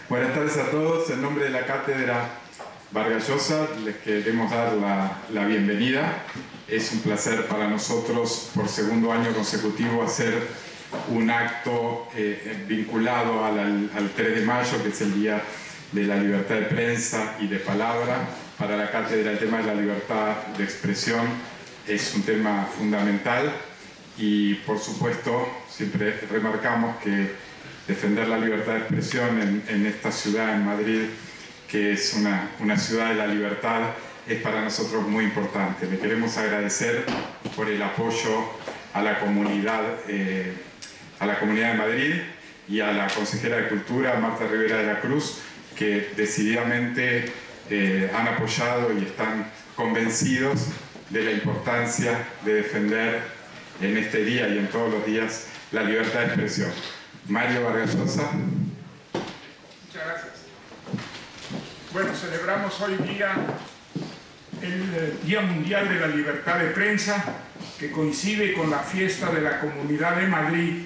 Buenas tardes a todos. En nombre de la Cátedra Vargas Llosa les queremos dar la bienvenida. Es un placer para nosotros, por segundo año consecutivo, hacer un acto vinculado al 3 de mayo, que es el Día de la Libertad de Prensa y de Palabra. Para la Cátedra el tema de la libertad de expresión es un tema fundamental y, por supuesto, siempre remarcamos que defender la libertad de expresión en esta ciudad, en Madrid, que es una ciudad de la libertad, es para nosotros muy importante. Le queremos agradecer por el apoyo a la comunidad de Madrid y a la consejera de Cultura, Marta Rivera de la Cruz, que decididamente han apoyado y están convencidos de la importancia de defender en este día y en todos los días la libertad de expresión. Mario Vargas Llosa. Muchas gracias. Bueno, celebramos hoy día el Día Mundial de la Libertad de Prensa, que coincide con la fiesta de la Comunidad de Madrid,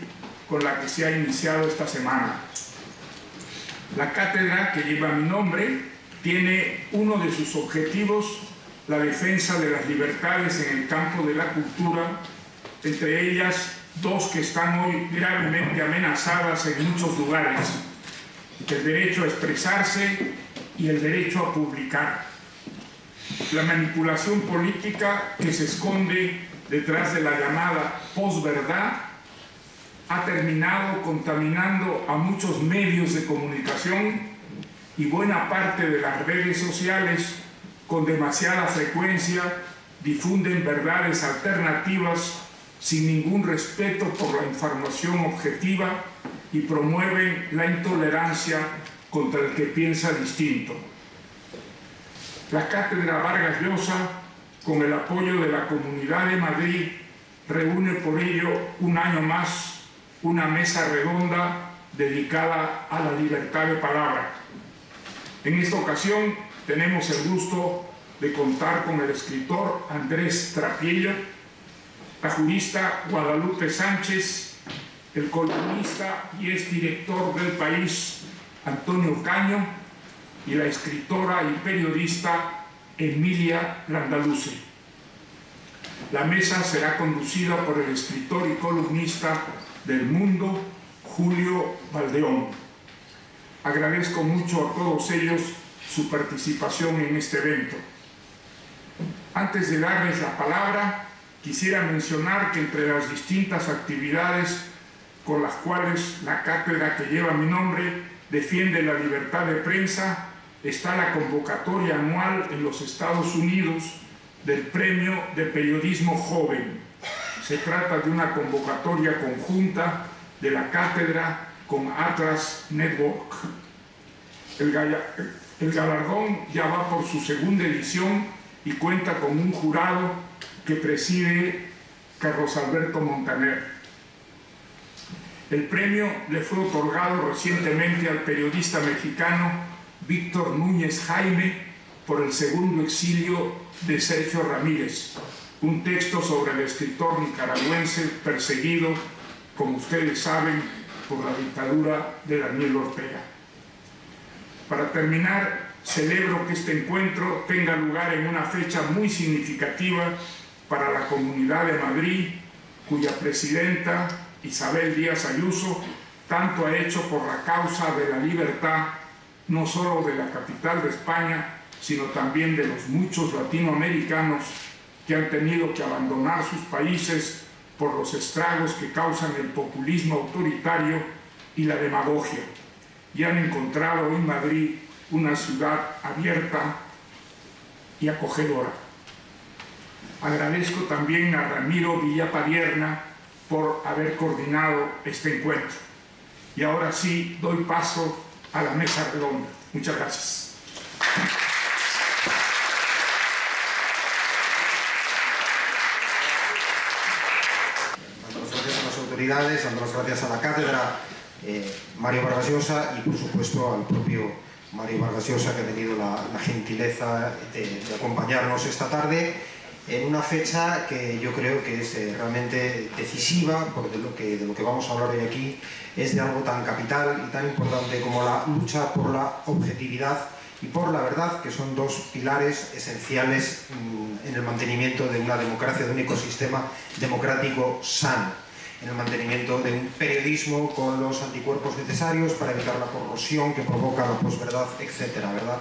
con la que se ha iniciado esta semana. La cátedra que lleva mi nombre tiene uno de sus objetivos la defensa de las libertades en el campo de la cultura, entre ellas dos que están hoy gravemente amenazadas en muchos lugares: el derecho a expresarse y el derecho a publicar. La manipulación política que se esconde detrás de la llamada posverdad ha terminado contaminando a muchos medios de comunicación y buena parte de las redes sociales. Con demasiada frecuencia difunden verdades alternativas sin ningún respeto por la información objetiva y promueven la intolerancia contra el que piensa distinto. La Cátedra Vargas Llosa, con el apoyo de la Comunidad de Madrid, reúne por ello un año más una mesa redonda dedicada a la libertad de palabra. En esta ocasión tenemos el gusto de contar con el escritor Andrés Trappiello, la jurista Guadalupe Sánchez, el columnista y exdirector del País Antonio Caño y la escritora y periodista Emilia Landaluce. La mesa será conducida por el escritor y columnista del Mundo, Julio Valdeón. Agradezco mucho a todos ellos su participación en este evento. Antes de darles la palabra, quisiera mencionar que entre las distintas actividades con las cuales la cátedra que lleva mi nombre defiende la libertad de prensa está la convocatoria anual en los Estados Unidos del Premio de Periodismo Joven. Se trata de una convocatoria conjunta de la cátedra con Atlas Network. El galardón ya va por su segunda edición y cuenta con un jurado que preside Carlos Alberto Montaner. El premio le fue otorgado recientemente al periodista mexicano Víctor Núñez Jaime por el segundo exilio de Sergio Ramírez, un texto sobre el escritor nicaragüense perseguido, como ustedes saben, por la dictadura de Daniel Ortega. Para terminar, celebro que este encuentro tenga lugar en una fecha muy significativa para la Comunidad de Madrid, cuya presidenta, Isabel Díaz Ayuso, tanto ha hecho por la causa de la libertad, no solo de la capital de España, sino también de los muchos latinoamericanos que han tenido que abandonar sus países por los estragos que causan el populismo autoritario y la demagogia, y han encontrado en Madrid una ciudad abierta y acogedora. Agradezco también a Ramiro Villapadierna por haber coordinado este encuentro. Y ahora sí, doy paso a la mesa redonda. Muchas gracias. Damos las gracias a las autoridades, damos las gracias a la cátedra Mario Vargas Llosa y, por supuesto, al propio Mario Vargas Llosa, que ha tenido la gentileza de acompañarnos esta tarde. en una fecha que yo creo que es realmente decisiva, porque de lo que vamos a hablar hoy aquí es de algo tan capital y tan importante como la lucha por la objetividad y por la verdad, que son dos pilares esenciales en el mantenimiento de una democracia, de un ecosistema democrático sano, en el mantenimiento de un periodismo con los anticuerpos necesarios para evitar la corrosión que provoca la posverdad, etcétera, ¿verdad?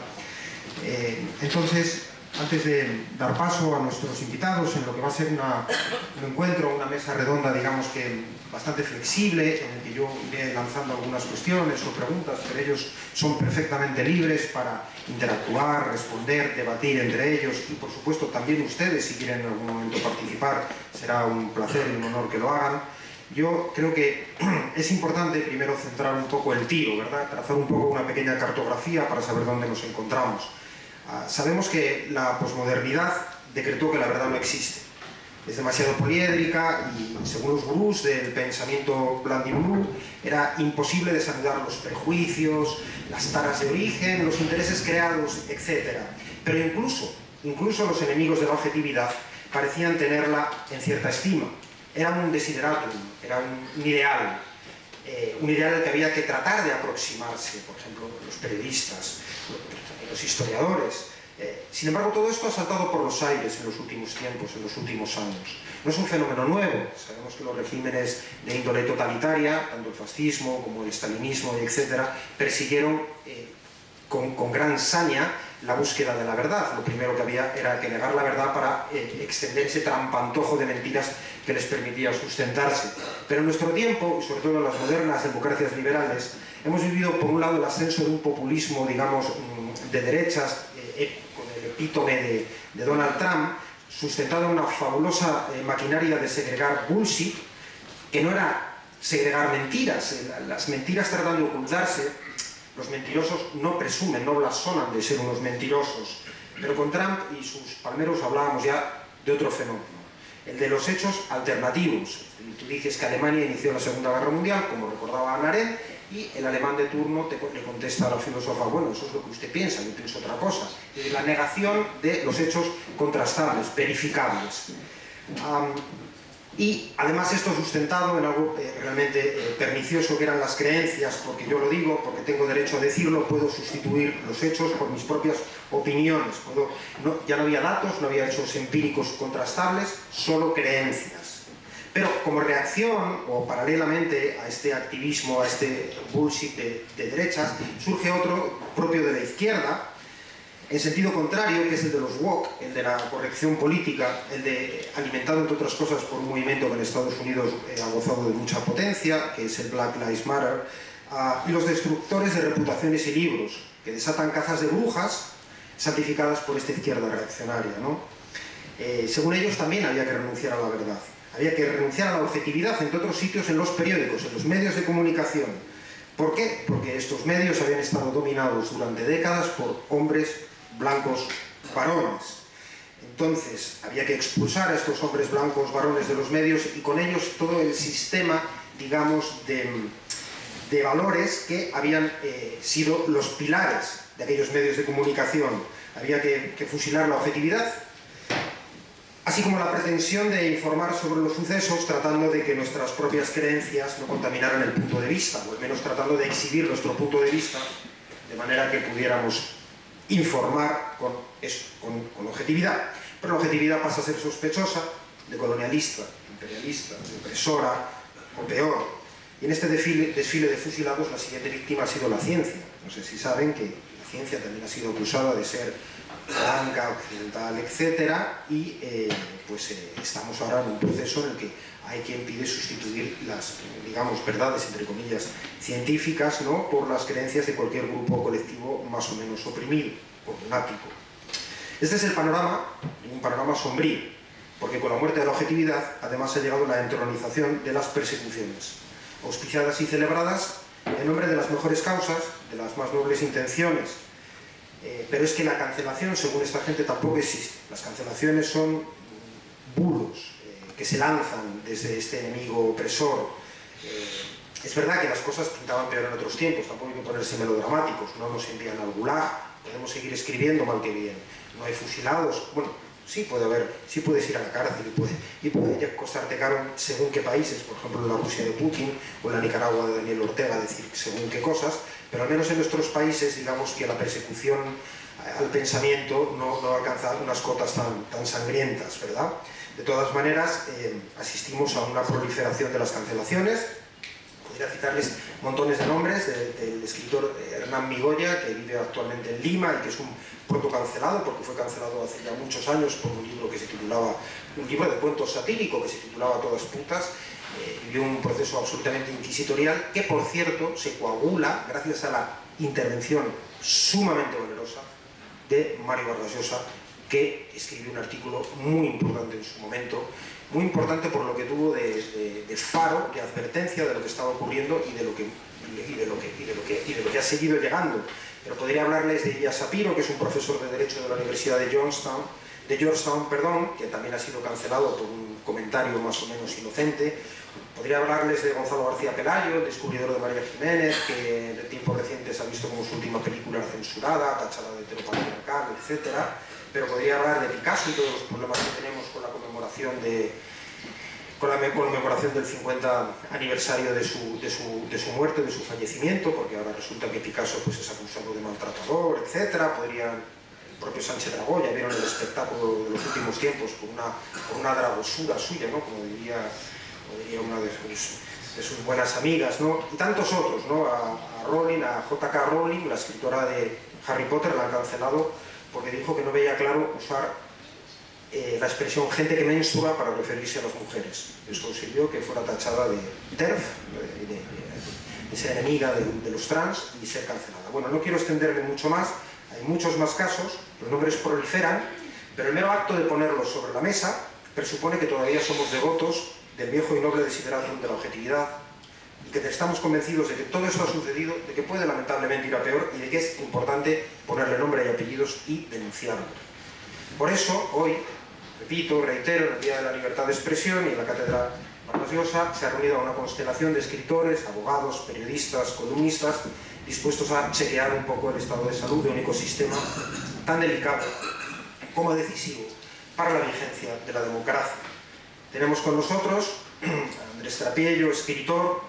Entonces, antes de dar paso a nuestros invitados en lo que va a ser un encuentro, una mesa redonda, digamos que bastante flexible, en el que yo iré lanzando algunas cuestiones o preguntas, pero ellos son perfectamente libres para interactuar, responder, debatir entre ellos y, por supuesto, también ustedes, si quieren en algún momento participar, será un placer y un honor que lo hagan. Yo creo que es importante primero centrar un poco el tiro, ¿verdad? Trazar un poco una pequeña cartografía para saber dónde nos encontramos. Sabemos que la posmodernidad decretó que la verdad no existe. Es demasiado poliédrica y, según los gurús del pensamiento blandibulú, era imposible desanudar los prejuicios, las taras de origen, los intereses creados, etc. Pero incluso los enemigos de la objetividad parecían tenerla en cierta estima. Era un desideratum, era un ideal al que había que tratar de aproximarse, por ejemplo, los periodistas, los historiadores. Sin embargo, todo esto ha saltado por los aires en los últimos tiempos, en los últimos años. No es un fenómeno nuevo. Sabemos que los regímenes de índole totalitaria, tanto el fascismo como el estalinismo, etc., persiguieron con gran saña la búsqueda de la verdad. Lo primero que había era que negar la verdad para extender ese trampantojo de mentiras que les permitía sustentarse. Pero en nuestro tiempo, y sobre todo en las modernas democracias liberales, hemos vivido, por un lado, el ascenso de un populismo, digamos, de derechas, con el epítome de Donald Trump, sustentado en una fabulosa maquinaria de segregar bullshit, que no era segregar mentiras. Las mentiras tratan de ocultarse. Los mentirosos no presumen, no blasonan de ser unos mentirosos. Pero con Trump y sus palmeros hablábamos ya de otro fenómeno, el de los hechos alternativos. Tú dices que Alemania inició la Segunda Guerra Mundial, como recordaba Hannah Arendt, y el alemán de turno le contesta a la filósofa: bueno, eso es lo que usted piensa, yo pienso otra cosa. La negación de los hechos contrastables, verificables. Y además esto sustentado en algo realmente pernicioso, que eran las creencias, porque yo lo digo, porque tengo derecho a decirlo, puedo sustituir los hechos por mis propias opiniones. Ya no había datos, no había hechos empíricos contrastables, solo creencias. Pero como reacción, o paralelamente a este activismo, a este bullshit de derechas, surge otro propio de la izquierda, en sentido contrario, que es el de los woke, el de la corrección política, el de, alimentado entre otras cosas por un movimiento que en Estados Unidos ha gozado de mucha potencia, que es el Black Lives Matter, y los destructores de reputaciones y libros, que desatan cazas de brujas santificadas por esta izquierda reaccionaria, ¿no? Según ellos, también había que renunciar a la verdad. Había que renunciar a la objetividad, entre otros sitios, en los periódicos, en los medios de comunicación. ¿Por qué? Porque estos medios habían estado dominados durante décadas por hombres blancos varones. Entonces, había que expulsar a estos hombres blancos varones de los medios y con ellos todo el sistema, digamos, de valores que habían sido los pilares de aquellos medios de comunicación. Había que fusilar la objetividad, así como la pretensión de informar sobre los sucesos, tratando de que nuestras propias creencias no contaminaran el punto de vista, o al menos tratando de exhibir nuestro punto de vista de manera que pudiéramos informar con objetividad. Pero la objetividad pasa a ser sospechosa, de colonialista, imperialista, de opresora, o peor. Y en este desfile de fusilados, la siguiente víctima ha sido la ciencia. No sé si saben que la ciencia también ha sido acusada de ser blanca, occidental, etc. Y estamos ahora en un proceso en el que hay quien pide sustituir las, digamos, verdades, entre comillas, científicas, ¿no?, por las creencias de cualquier grupo o colectivo más o menos oprimido, o lunático. Este es el panorama, un panorama sombrío, porque con la muerte de la objetividad, además ha llegado la entronización de las persecuciones, auspiciadas y celebradas en nombre de las mejores causas, de las más nobles intenciones. Pero es que la cancelación, según esta gente, tampoco existe. Las cancelaciones son bulos que se lanzan desde este enemigo opresor. Es verdad que las cosas pintaban peor en otros tiempos, tampoco hay que ponerse melodramáticos, no nos envían al gulag, podemos seguir escribiendo mal que bien. No hay fusilados, bueno, Sí puedes ir a la cárcel y puede costarte caro según qué países, por ejemplo en la Rusia de Putin o en la Nicaragua de Daniel Ortega, decir según qué cosas, pero al menos en nuestros países digamos que la persecución al pensamiento no alcanza unas cotas tan sangrientas, ¿verdad? De todas maneras, asistimos a una proliferación de las cancelaciones. Podría citarles montones de nombres del escritor Hernán Migoya, que vive actualmente en Lima y que es un protocancelado, porque fue cancelado hace ya muchos años por un libro que se titulaba, un libro de cuentos satírico que se titulaba Todas putas. Vivió un proceso absolutamente inquisitorial que, por cierto, se coagula gracias a la intervención sumamente valerosa de Mario Vargas Llosa, que escribió un artículo muy importante en su momento, muy importante por lo que tuvo de faro, de advertencia de lo que estaba ocurriendo y de lo que ha seguido llegando. Pero podría hablarles de Ilya Sapiro, que es un profesor de Derecho de la Universidad de Georgetown, que también ha sido cancelado por un comentario más o menos inocente. Podría hablarles de Gonzalo García Pelayo, el descubridor de María Jiménez, que en tiempos recientes ha visto como su última película censurada, tachada de heteropatriarcal, etc. Pero podría hablar de Picasso y todos los problemas que tenemos con la conmemoración del 50 aniversario de su muerte, de su fallecimiento, porque ahora resulta que Picasso pues, es acusado de maltratador, etc. El propio Sánchez Dragó, ya vieron el espectáculo de los últimos tiempos por una dragosura suya, ¿no? como diría una de sus buenas amigas, ¿no? Y tantos otros, ¿no? A Rowling, a J.K. Rowling, la escritora de Harry Potter, la han cancelado porque dijo que no veía claro usar la expresión gente que menstrua para referirse a las mujeres. Eso sirvió que fuera tachada de TERF, de ser enemiga de los trans y ser cancelada. Bueno, no quiero extenderme mucho más, hay muchos más casos, los nombres proliferan, pero el mero acto de ponerlos sobre la mesa presupone que todavía somos devotos del viejo y noble desideratum de la objetividad y que estamos convencidos de que todo esto ha sucedido, de que puede lamentablemente ir a peor y de que es importante ponerle nombre y apellidos y denunciarlo. Por eso, hoy, repito, reitero, en el Día de la Libertad de Expresión y en la Cátedra Vargas Llosa se ha reunido una constelación de escritores, abogados, periodistas, columnistas, dispuestos a chequear un poco el estado de salud de un ecosistema tan delicado como decisivo para la vigencia de la democracia. Tenemos con nosotros a Andrés Trapiello, escritor,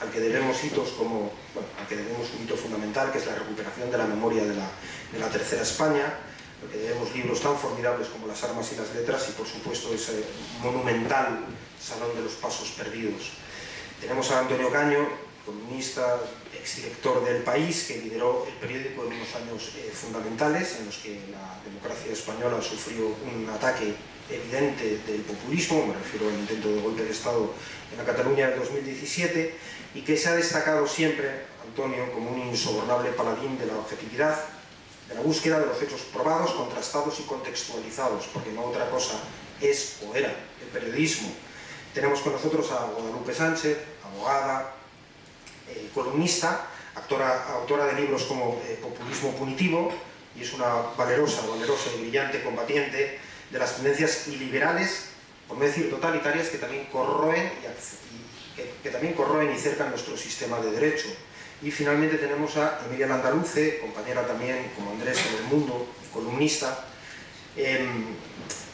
al que debemos un hito fundamental, que es la recuperación de la memoria de la Tercera España, al que debemos libros tan formidables como Las armas y las letras y, por supuesto, ese monumental Salón de los Pasos Perdidos. Tenemos a Antonio Caño, columnista, exdirector del País, que lideró el periódico en unos años fundamentales en los que la democracia española sufrió un ataque evidente del populismo, me refiero al intento de golpe de Estado en la Cataluña de 2017, y que se ha destacado siempre, Antonio, como un insobornable paladín de la objetividad, de la búsqueda de los hechos probados, contrastados y contextualizados, porque no otra cosa es o era el periodismo. Tenemos con nosotros a Guadalupe Sánchez, abogada, columnista, autora de libros como Populismo punitivo, y es una valerosa y brillante combatiente de las tendencias iliberales, por no decir totalitarias, que también corroen y cercan nuestro sistema de derecho. Y finalmente tenemos a Emilia Landaluce, compañera también, como Andrés, en El Mundo, columnista,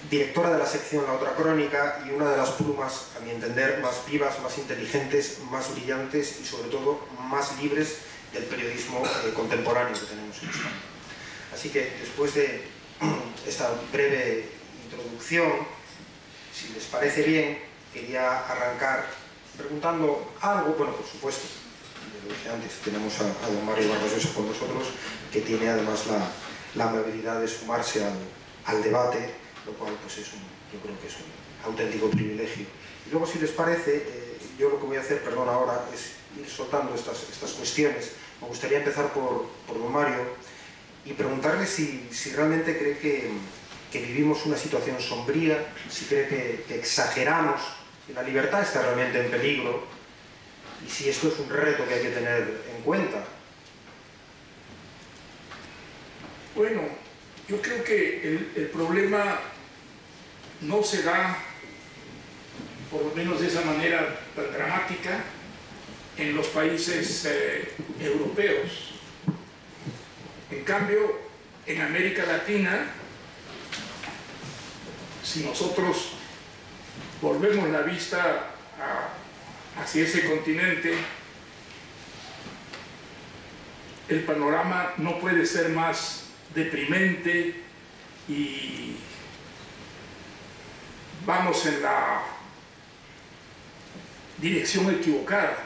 directora de la sección La Otra Crónica y una de las plumas, a mi entender, más vivas, más inteligentes, más brillantes y sobre todo más libres del periodismo contemporáneo que tenemos en España. Así que después de esta breve introducción, si les parece bien, quería arrancar preguntando algo, bueno, por supuesto, lo dije antes, tenemos a don Mario Vargas Llosa con nosotros, que tiene además la amabilidad de sumarse al debate, lo cual pues yo creo que es un auténtico privilegio. Y luego, si les parece, yo lo que voy a hacer, perdón, ahora es ir soltando estas cuestiones. Me gustaría empezar por don Mario y preguntarle si realmente cree que vivimos una situación sombría, si cree que exageramos, que la libertad está realmente en peligro y si esto es un reto que hay que tener en cuenta. Bueno, yo creo que el problema no se da, por lo menos de esa manera tan dramática, en los países europeos. En cambio, en América Latina, si nosotros volvemos la vista hacia ese continente, el panorama no puede ser más deprimente y vamos en la dirección equivocada.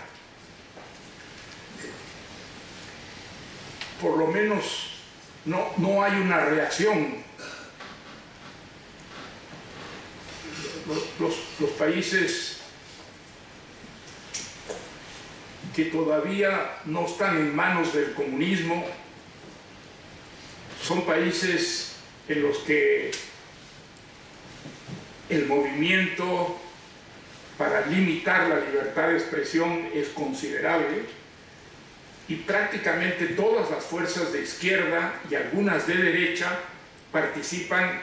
Por lo menos no hay una reacción. Los países que todavía no están en manos del comunismo son países en los que el movimiento para limitar la libertad de expresión es considerable y prácticamente todas las fuerzas de izquierda y algunas de derecha participan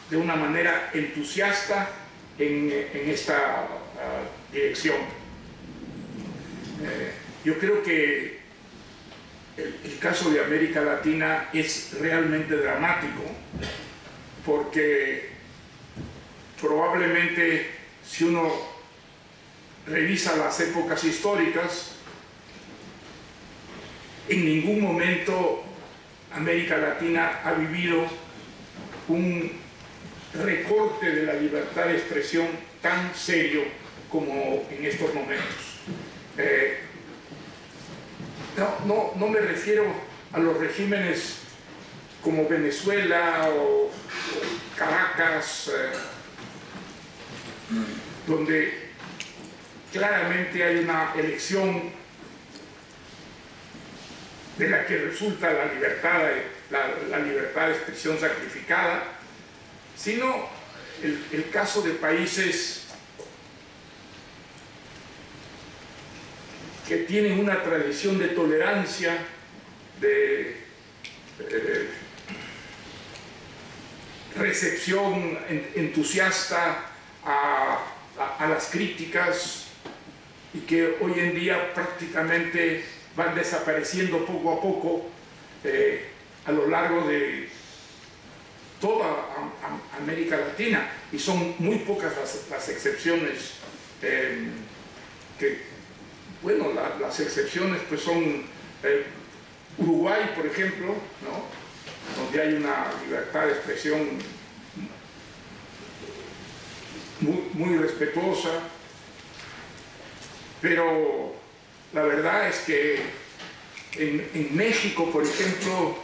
de una manera entusiasta en esta dirección. Yo creo que el caso de América Latina es realmente dramático porque probablemente si uno revisa las épocas históricas, en ningún momento América Latina ha vivido un recorte de la libertad de expresión tan serio como en estos momentos. No me refiero a los regímenes como Venezuela o Caracas, donde claramente hay una elección de la que resulta la libertad de expresión sacrificada, sino el caso de países que tienen una tradición de tolerancia, de recepción entusiasta a las críticas y que hoy en día prácticamente van desapareciendo poco a poco a lo largo de toda América Latina, y son muy pocas las excepciones bueno, las excepciones pues son Uruguay, por ejemplo, ¿no? Donde hay una libertad de expresión muy respetuosa, pero la verdad es que en México, por ejemplo,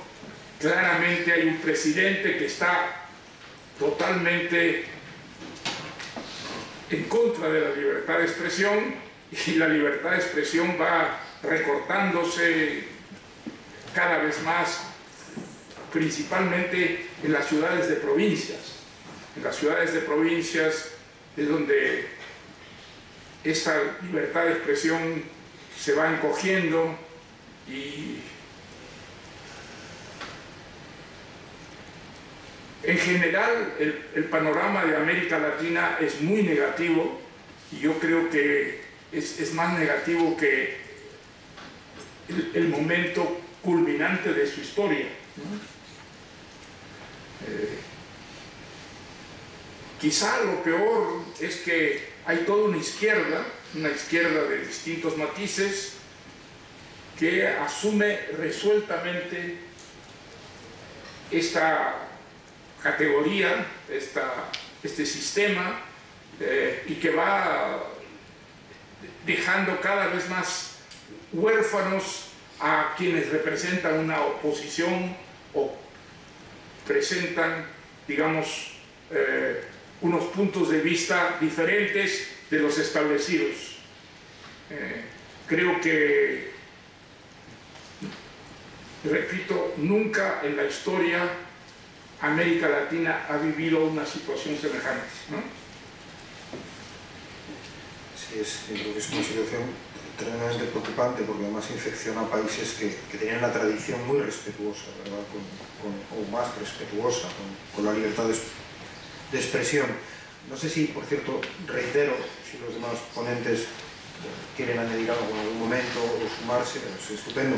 claramente hay un presidente que está totalmente en contra de la libertad de expresión, y la libertad de expresión va recortándose cada vez más, principalmente en las ciudades de provincias. En las ciudades de provincias es donde esta libertad de expresión se va encogiendo y en general el panorama de América Latina es muy negativo, y yo creo que es más negativo que el momento culminante de su historia, ¿no? Quizá lo peor es que hay toda una izquierda de distintos matices, que asume resueltamente esta categoría, este sistema, y que va dejando cada vez más huérfanos a quienes representan una oposición o presentan, digamos, unos puntos de vista diferentes de los establecidos. Creo que, repito, nunca en la historia América Latina ha vivido una situación semejante, ¿no? Sí, yo creo que es una situación tremendamente preocupante, porque además infecciona a países que tenían una tradición muy respetuosa, ¿verdad? O más respetuosa con la libertad de expresión. No sé si, por cierto, reitero, si los demás ponentes quieren añadir algo en algún momento o sumarse, es estupendo.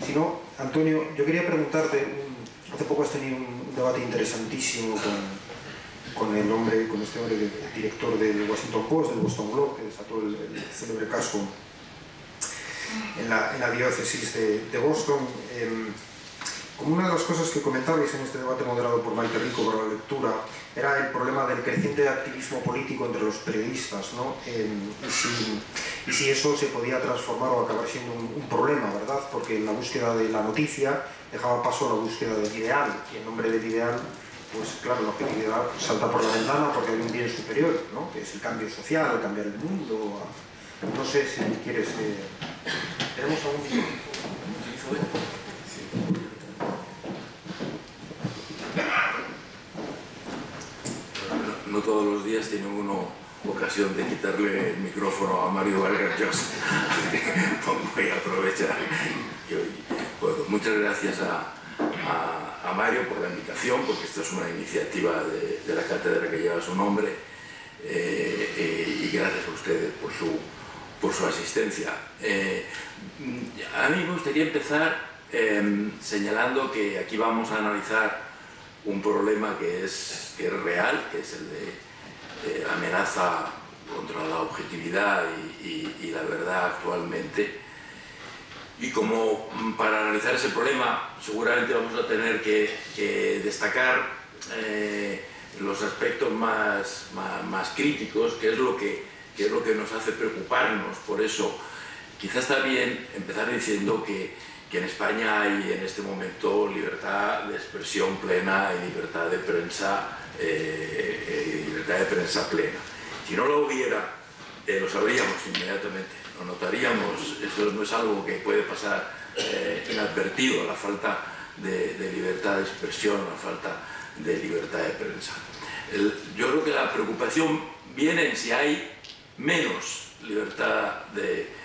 Si no, Antonio, yo quería preguntarte, hace poco has tenido un debate interesantísimo con este hombre, el director del Washington Post, del Boston Globe, que desató el célebre caso en la diócesis de Boston. Como una de las cosas que comentabais en este debate moderado por Maite Rico para la lectura era el problema del creciente activismo político entre los periodistas, ¿no? Y si eso se podía transformar o acabar siendo un problema, ¿verdad? Porque la búsqueda de la noticia dejaba paso a la búsqueda del ideal, y en nombre del ideal, pues claro, la objetividad salta por la ventana porque hay un bien superior, ¿no? Que es el cambio social, el cambiar el mundo. No sé si quieres... ¿Tenemos algún micrófono? No todos los días tiene uno ocasión de quitarle el micrófono a Mario Vargas Llosa, así que voy a aprovechar. Bueno, muchas gracias a Mario por la invitación, porque esta es una iniciativa de la cátedra que lleva su nombre, y gracias a ustedes por su asistencia. A mí me gustaría empezar señalando que aquí vamos a analizar un problema que es real, que es el de amenaza contra la objetividad y la verdad actualmente. Y como para analizar ese problema seguramente vamos a tener que destacar los aspectos más críticos, que es lo que nos hace preocuparnos. Por eso quizás está bien empezar diciendo que en España hay en este momento libertad de expresión plena y libertad de prensa plena. Si no lo hubiera, lo sabríamos inmediatamente, lo notaríamos. Esto no es algo que puede pasar inadvertido, la falta de libertad de expresión, la falta de libertad de prensa. Yo creo que la preocupación viene en si hay menos libertad de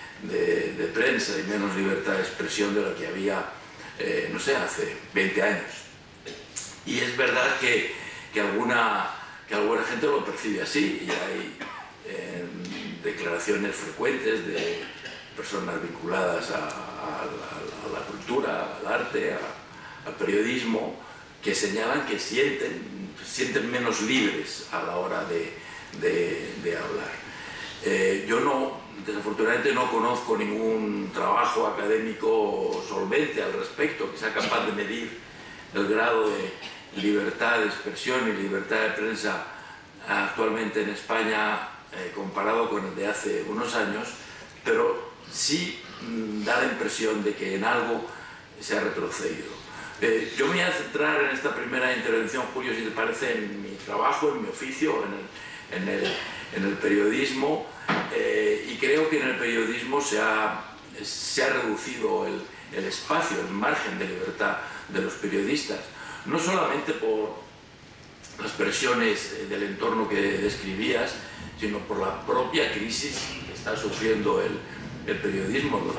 prensa y menos libertad de expresión de la que había, no sé, hace 20 años. Y es verdad que alguna gente lo percibe así, y hay declaraciones frecuentes de personas vinculadas a la cultura, al arte, al periodismo, que señalan que sienten menos libres a la hora de hablar. Yo desafortunadamente no conozco ningún trabajo académico solvente al respecto que sea capaz de medir el grado de libertad de expresión y libertad de prensa actualmente en España comparado con el de hace unos años, pero sí da la impresión de que en algo se ha retrocedido. Yo me voy a centrar en esta primera intervención, Julio, si te parece, en mi trabajo, en mi oficio, en el periodismo, y creo que en el periodismo se ha reducido el espacio, el margen de libertad de los periodistas, no solamente por las presiones del entorno que describías, sino por la propia crisis que está sufriendo el periodismo. Los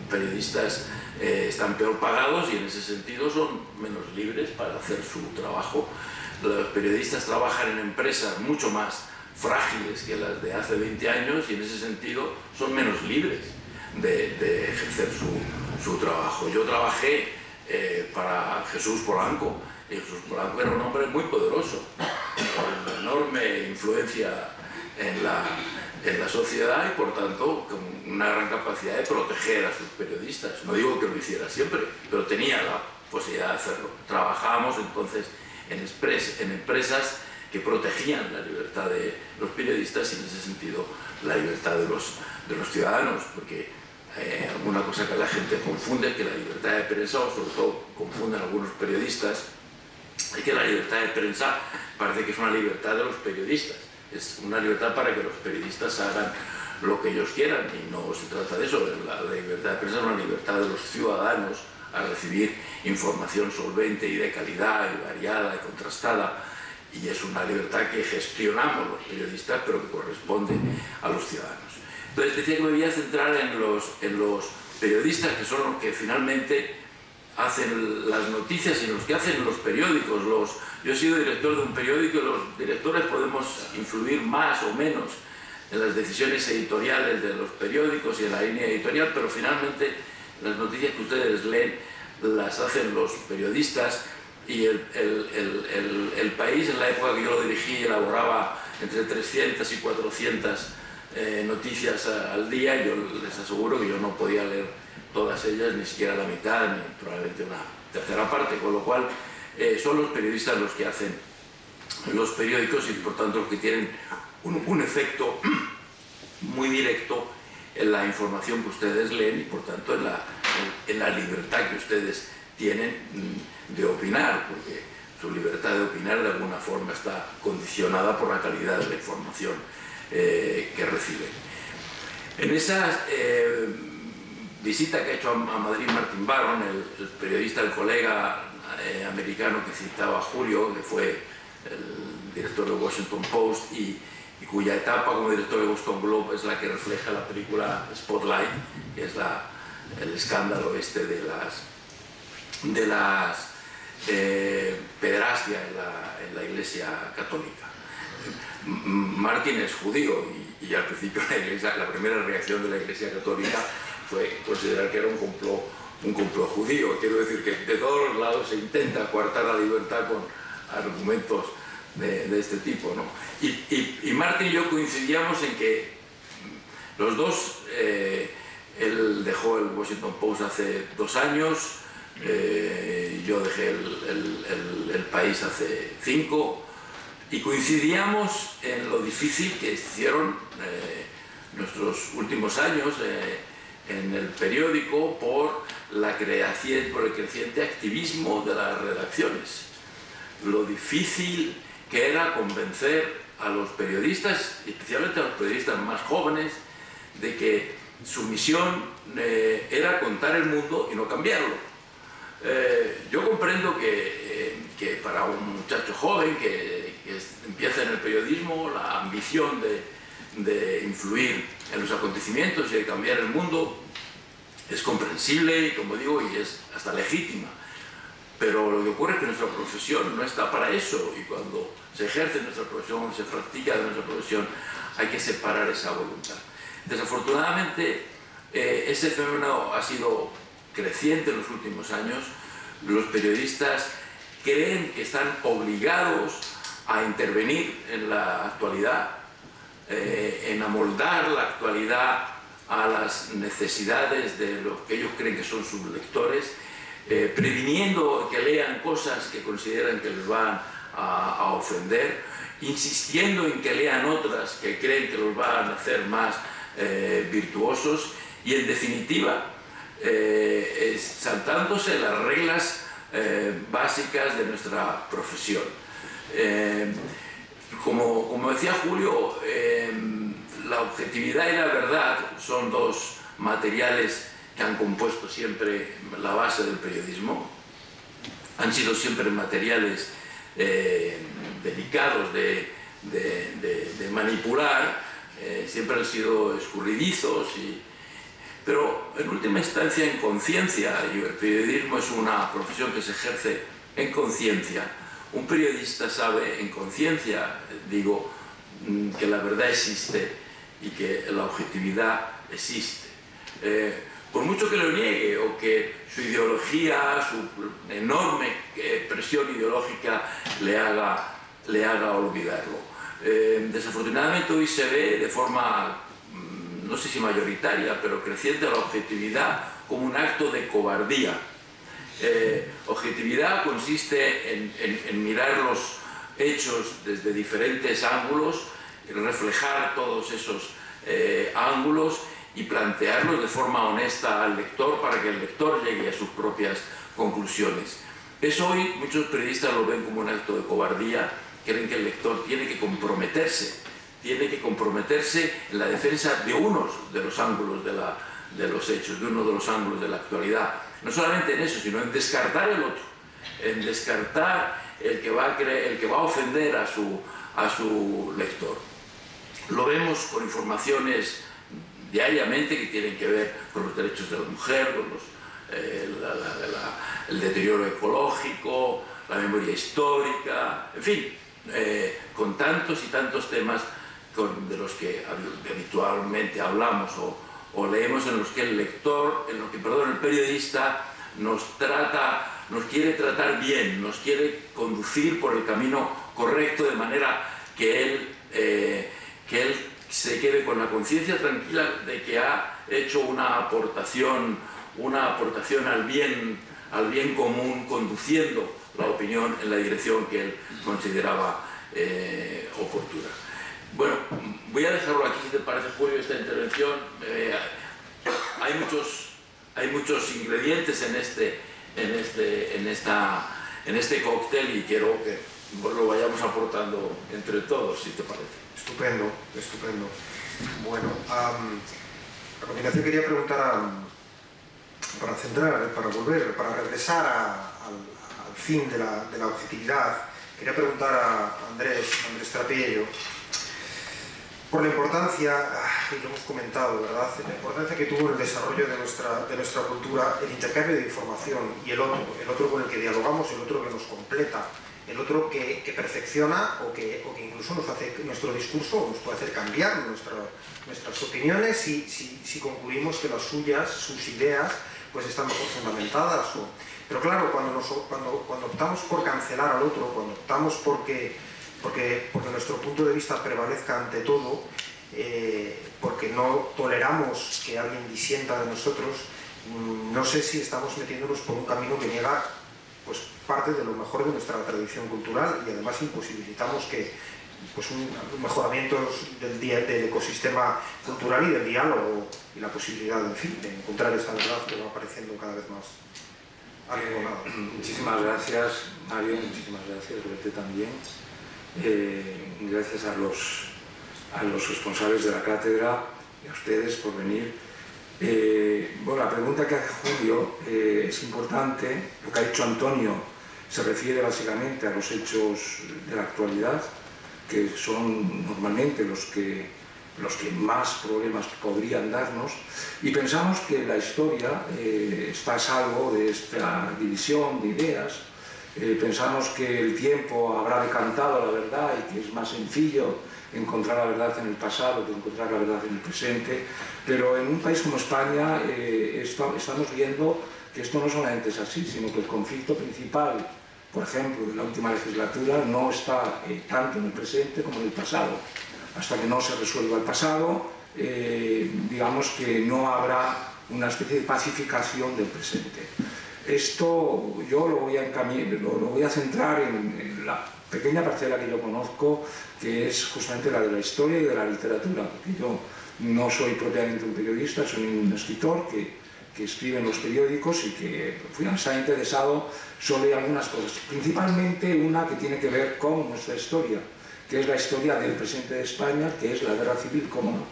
periodistas están peor pagados y en ese sentido son menos libres para hacer su trabajo. Los periodistas trabajan en empresas mucho más frágiles que las de hace 20 años y en ese sentido son menos libres de ejercer su trabajo. Yo trabajé para Jesús Polanco, y Jesús Polanco era un hombre muy poderoso, con enorme influencia en la sociedad y por tanto con una gran capacidad de proteger a sus periodistas. No digo que lo hiciera siempre, pero tenía la posibilidad de hacerlo. Trabajábamos entonces en empresas que protegían la libertad de los periodistas y en ese sentido la libertad de los ciudadanos, porque alguna cosa que la gente confunde, que la libertad de prensa, o sobre todo confunden algunos periodistas, es que la libertad de prensa parece que es una libertad de los periodistas, es una libertad para que los periodistas hagan lo que ellos quieran, y no se trata de eso. La libertad de prensa es una libertad de los ciudadanos a recibir información solvente y de calidad y variada y contrastada, y es una libertad que gestionamos los periodistas pero que corresponde a los ciudadanos. Entonces decía que me voy a centrar en los periodistas, que son los que finalmente hacen las noticias y los que hacen los periódicos. Yo he sido director de un periódico y los directores podemos influir más o menos en las decisiones editoriales de los periódicos y en la línea editorial, pero finalmente las noticias que ustedes leen las hacen los periodistas y el País, en la época que yo lo dirigí, elaboraba entre 300 y 400 noticias al día. Yo les aseguro que yo no podía leer todas ellas, ni siquiera la mitad, ni probablemente una tercera parte, con lo cual son los periodistas los que hacen los periódicos y por tanto los que tienen un efecto muy directo en la información que ustedes leen y por tanto en la libertad que ustedes tienen de opinar, porque su libertad de opinar de alguna forma está condicionada por la calidad de la información que reciben. En esa visita que ha hecho a Madrid Martin Baron, el periodista, el colega americano que citaba Julio, que fue el director de Washington Post y cuya etapa como director de Boston Globe es la que refleja la película Spotlight, que es el escándalo este de las pederastia en la Iglesia Católica. Martin es judío y al principio la primera reacción de la Iglesia Católica fue considerar que era un complot judío. Quiero decir que de todos los lados se intenta coartar la libertad con argumentos de este tipo, ¿no? Y Martin y yo coincidíamos en que los dos, él dejó el Washington Post hace 2 años, yo dejé el País hace 5, y coincidíamos en lo difícil que hicieron nuestros últimos años en el periódico por el creciente activismo de las redacciones. Lo difícil que era convencer a los periodistas, especialmente a los periodistas más jóvenes, de que su misión era contar el mundo y no cambiarlo. Yo comprendo que para un muchacho joven que empieza en el periodismo, la ambición de influir en los acontecimientos y de cambiar el mundo es comprensible y, como digo, y es hasta legítima. Pero lo que ocurre es que nuestra profesión no está para eso, y cuando se ejerce nuestra profesión, se practica nuestra profesión, hay que separar esa voluntad. Desafortunadamente, ese fenómeno ha sido creciente en los últimos años. Los periodistas creen que están obligados a intervenir en la actualidad, en amoldar la actualidad a las necesidades de lo que ellos creen que son sus lectores, previniendo que lean cosas que consideran que les van a ofender, insistiendo en que lean otras que creen que los van a hacer más virtuosos y, en definitiva, saltándose las reglas básicas de nuestra profesión. Como decía Julio, la objetividad y la verdad son dos materiales que han compuesto siempre la base del periodismo. Han sido siempre materiales delicados de manipular, siempre han sido escurridizos, pero en última instancia en conciencia, y el periodismo es una profesión que se ejerce en conciencia. Un periodista sabe en conciencia, digo, que la verdad existe y que la objetividad existe. Por mucho que lo niegue o que su ideología, su enorme presión ideológica le haga olvidarlo. Desafortunadamente hoy se ve de forma, no sé si mayoritaria, pero creciente, la objetividad como un acto de cobardía. Objetividad consiste en mirar los hechos desde diferentes ángulos, reflejar todos esos ángulos y plantearlos de forma honesta al lector para que el lector llegue a sus propias conclusiones. Eso hoy muchos periodistas lo ven como un acto de cobardía, creen que el lector tiene que comprometerse en la defensa de unos de los ángulos de los hechos, de uno de los ángulos de la actualidad. No solamente en eso, sino en descartar el otro, en descartar el que va a ofender a su lector. Lo vemos con informaciones diariamente que tienen que ver con los derechos de la mujer, con el deterioro ecológico, la memoria histórica, en fin, con tantos y tantos temas de los que habitualmente hablamos o leemos, en los que el periodista nos trata nos quiere tratar bien, nos quiere conducir por el camino correcto, de manera que él se quede con la conciencia tranquila de que ha hecho una aportación al bien común, conduciendo la opinión en la dirección que él consideraba oportuna. Bueno, voy a dejarlo aquí, si te parece, Julio, esta intervención. Hay muchos ingredientes en este cóctel, y quiero que lo vayamos aportando entre todos, si te parece. Estupendo, estupendo. Bueno, a continuación quería preguntar, para regresar al fin de la objetividad, quería preguntar a Andrés Trapello por la importancia, y lo hemos comentado, ¿verdad?, la importancia que tuvo en el desarrollo de nuestra cultura el intercambio de información, y el otro con el que dialogamos, el otro que nos completa, el otro que perfecciona o que incluso nos hace nuestro discurso, nos puede hacer cambiar nuestras opiniones si concluimos que las suyas, sus ideas, pues están mejor fundamentadas. Pero claro, cuando optamos por cancelar al otro, cuando optamos porque nuestro punto de vista prevalezca ante todo, porque no toleramos que alguien disienta de nosotros, no sé si estamos metiéndonos por un camino que niega pues parte de lo mejor de nuestra tradición cultural, y además imposibilitamos que un mejoramiento del ecosistema cultural y del diálogo y la posibilidad, en fin, de encontrar esa verdad que va apareciendo cada vez más arreglada. Muchísimas gracias, Mario, muchísimas gracias, Loreto también. Gracias a los responsables de la cátedra y a ustedes por venir. Bueno, la pregunta que hace Julio es importante. Lo que ha dicho Antonio se refiere básicamente a los hechos de la actualidad, que son normalmente los que más problemas podrían darnos, y pensamos que la historia está a salvo de esta división de ideas. Pensamos que el tiempo habrá decantado la verdad y que es más sencillo encontrar la verdad en el pasado que encontrar la verdad en el presente, pero en un país como España estamos viendo que esto no solamente es así, sino que el conflicto principal, por ejemplo, de la última legislatura, no está tanto en el presente como en el pasado. Hasta que no se resuelva el pasado, digamos que no habrá una especie de pacificación del presente. Esto yo lo voy a centrar en la pequeña parcela que yo conozco, que es justamente la de la historia y de la literatura, porque yo no soy propiamente un periodista, soy un escritor que escribe en los periódicos y que está interesado sobre algunas cosas, principalmente una que tiene que ver con nuestra historia, que es la historia del presente de España, que es la guerra civil, cómo no.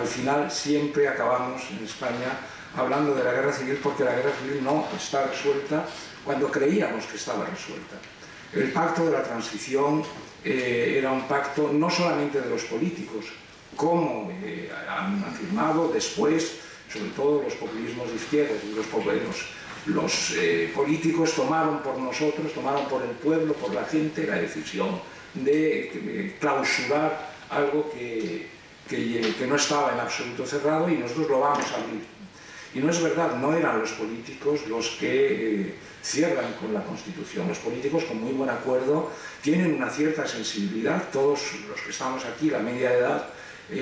Al final siempre acabamos en España hablando de la guerra civil, porque la guerra civil no está resuelta cuando creíamos que estaba resuelta. El pacto de la transición era un pacto no solamente de los políticos, como han afirmado después, sobre todo los populismos de izquierda, y los políticos tomaron por nosotros, tomaron por el pueblo, por la gente, la decisión de clausurar algo que no estaba en absoluto cerrado, y nosotros lo vamos a abrir. Y no es verdad, no eran los políticos los que cierran con la Constitución. Los políticos, con muy buen acuerdo, tienen una cierta sensibilidad. Todos los que estamos aquí, la media de edad,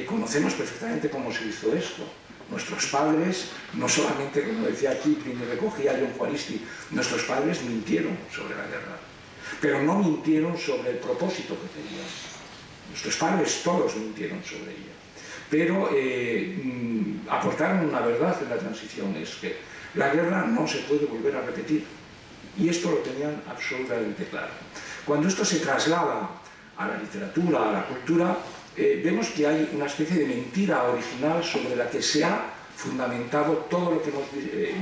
conocemos perfectamente cómo se hizo esto. Nuestros padres, no solamente, como decía Kipling y recogía John Juaristi, nuestros padres mintieron sobre la guerra, pero no mintieron sobre el propósito que tenían. Nuestros padres todos mintieron sobre ella, pero aportaron una verdad en la transición, es que la guerra no se puede volver a repetir, y esto lo tenían absolutamente claro. Cuando esto se traslada a la literatura, a la cultura, vemos que hay una especie de mentira original sobre la que se ha fundamentado todo lo que hemos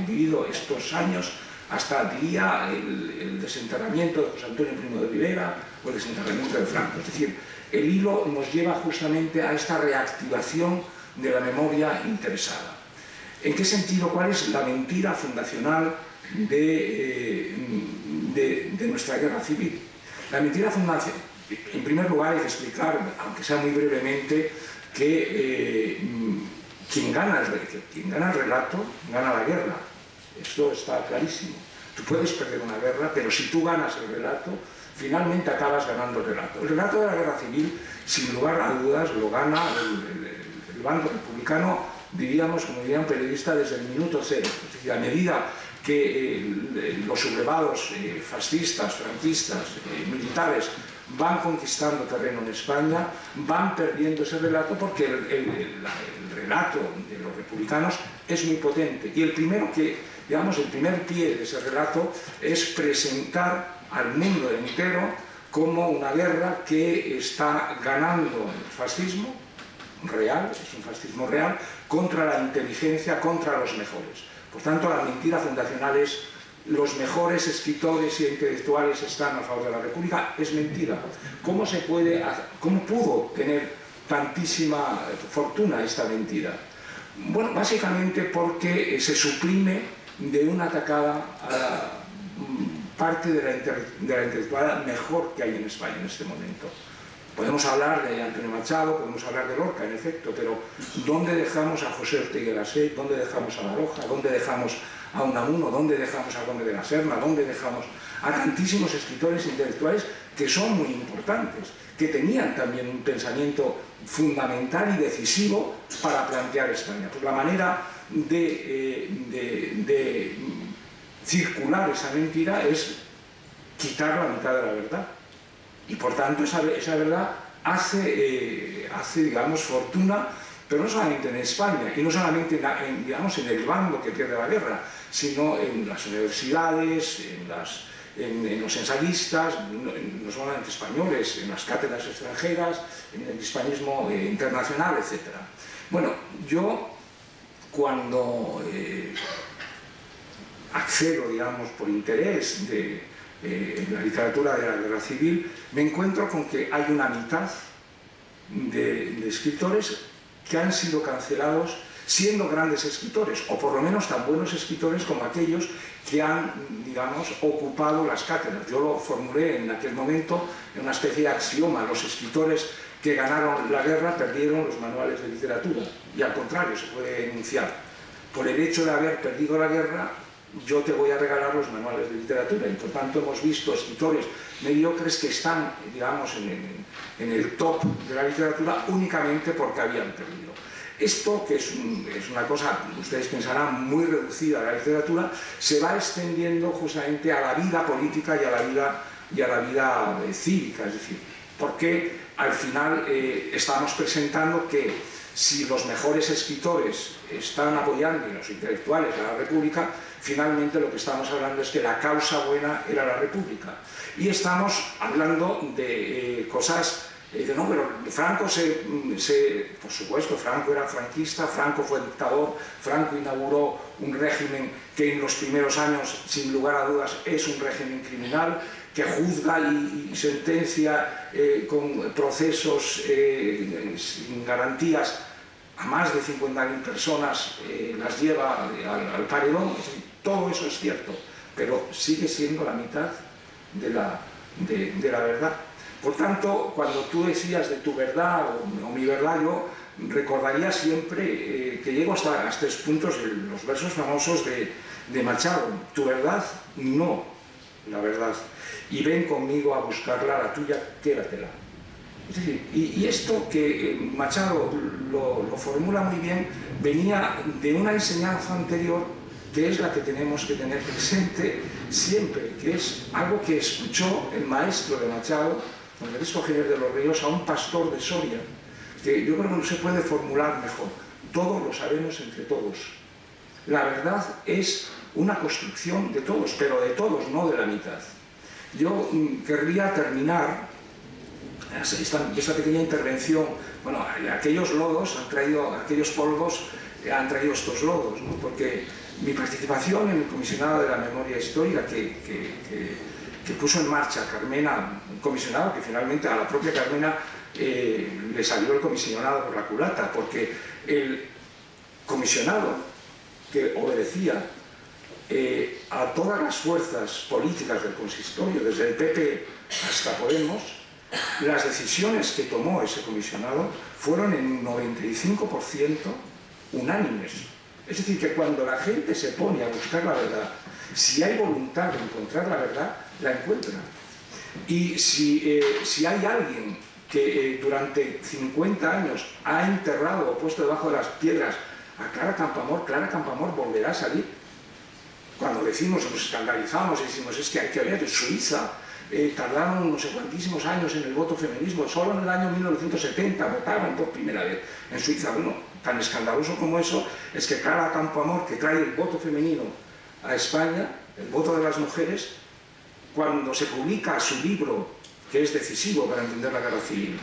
vivido estos años, hasta, diría, el desenterramiento de José Antonio Primo de Rivera o el desenterramiento de Franco. Es decir, el hilo nos lleva justamente a esta reactivación de la memoria interesada. ¿En qué sentido? ¿Cuál es la mentira fundacional de nuestra guerra civil? La mentira fundacional, en primer lugar, hay que explicar, aunque sea muy brevemente, que quien gana el relato, gana la guerra. Esto está clarísimo. Tú puedes perder una guerra, pero si tú ganas el relato, finalmente acabas ganando el relato. El relato de la guerra civil, sin lugar a dudas, lo gana el bando republicano, diríamos, como diría un periodista, desde el minuto cero. Es decir, a medida que los sublevados fascistas, franquistas, militares van conquistando terreno en España, van perdiendo ese relato porque el relato de los republicanos es muy potente. Y el primero que, digamos, el primer pie de ese relato es presentar al mundo entero como una guerra que está ganando el fascismo real, es un fascismo real, contra la inteligencia, contra los mejores. Por tanto, la mentira fundacional es los mejores escritores y intelectuales están a favor de la República, es mentira. ¿Cómo pudo tener tantísima fortuna esta mentira? Bueno, básicamente porque se suprime de una atacada a la parte de la intelectual mejor que hay en España en este momento. Podemos hablar de Antonio Machado, podemos hablar de Lorca, en efecto, pero ¿dónde dejamos a José Ortega y Gasset? ¿Dónde dejamos a Baroja? ¿Dónde dejamos a Unamuno? ¿Dónde dejamos a Conde de la Serna? ¿Dónde dejamos a tantísimos escritores intelectuales que son muy importantes, que tenían también un pensamiento fundamental y decisivo para plantear España? Pues la manera de circular esa mentira es quitar la mitad de la verdad. Y por tanto esa verdad hace, digamos, fortuna, pero no solamente en España, y no solamente digamos, en el bando que pierde la guerra, sino en las universidades, en los ensayistas, no solamente españoles, en las cátedras extranjeras, en el hispanismo internacional, etc. Bueno, yo cuando accedo, digamos, por interés en la literatura de la guerra civil, me encuentro con que hay una mitad de escritores que han sido cancelados siendo grandes escritores, o por lo menos tan buenos escritores como aquellos que han, digamos, ocupado las cátedras. Yo lo formulé en aquel momento en una especie de axioma: los escritores que ganaron la guerra perdieron los manuales de literatura, y al contrario se puede enunciar: por el hecho de haber perdido la guerra, yo te voy a regalar los manuales de literatura. Y por tanto hemos visto escritores mediocres que están, digamos, en el top de la literatura únicamente porque habían perdido. Esto, que es una cosa, ustedes pensarán, muy reducida a la literatura, se va extendiendo justamente a la vida política y a la vida cívica. Es decir, porque al final estamos presentando que si los mejores escritores están apoyando, y los intelectuales, a la República, finalmente lo que estamos hablando es que la causa buena era la República. Y estamos hablando de cosas no, pero Franco por supuesto, Franco era franquista, Franco fue dictador, Franco inauguró un régimen que en los primeros años, sin lugar a dudas, es un régimen criminal, que juzga y sentencia con procesos sin garantías a más de 50.000 personas, las lleva al paredón. Todo eso es cierto, pero sigue siendo la mitad de la verdad. Por tanto, cuando tú decías de tu verdad o mi verdad, yo recordaría siempre que llego hasta 3 puntos, los versos famosos de Machado: tu verdad, no la verdad, y ven conmigo a buscarla, la tuya, quédatela. Es decir, y esto que Machado lo formula muy bien, venía de una enseñanza anterior, que es la que tenemos que tener presente siempre, que es algo que escuchó el maestro de Machado, Francisco Giner de los Ríos, a un pastor de Soria, que yo creo que no se puede formular mejor: todos lo sabemos entre todos. La verdad es una construcción de todos, pero de todos, no de la mitad. Yo querría terminar esta pequeña intervención. Bueno, aquellos lodos han traído, aquellos polvos han traído estos lodos, ¿no? Porque mi participación en el comisionado de la memoria histórica que puso en marcha Carmena, un comisionado que finalmente a la propia Carmena le salió el comisionado por la culata, porque el comisionado, que obedecía a todas las fuerzas políticas del consistorio, desde el PP hasta Podemos, las decisiones que tomó ese comisionado fueron en un 95% unánimes. Es decir, que cuando la gente se pone a buscar la verdad, si hay voluntad de encontrar la verdad, la encuentra. Y si hay alguien que durante 50 años ha enterrado o puesto debajo de las piedras a Clara Campoamor volverá a salir. Cuando decimos, nos escandalizamos y decimos, es que hay que ver, en Suiza tardaron no sé cuantísimos años en el voto feminismo, solo en el año 1970 votaron por primera vez en Suiza. Bueno, tan escandaloso como eso es que Clara Campoamor, que trae el voto femenino a España, el voto de las mujeres, cuando se publica su libro, que es decisivo para entender la guerra civil,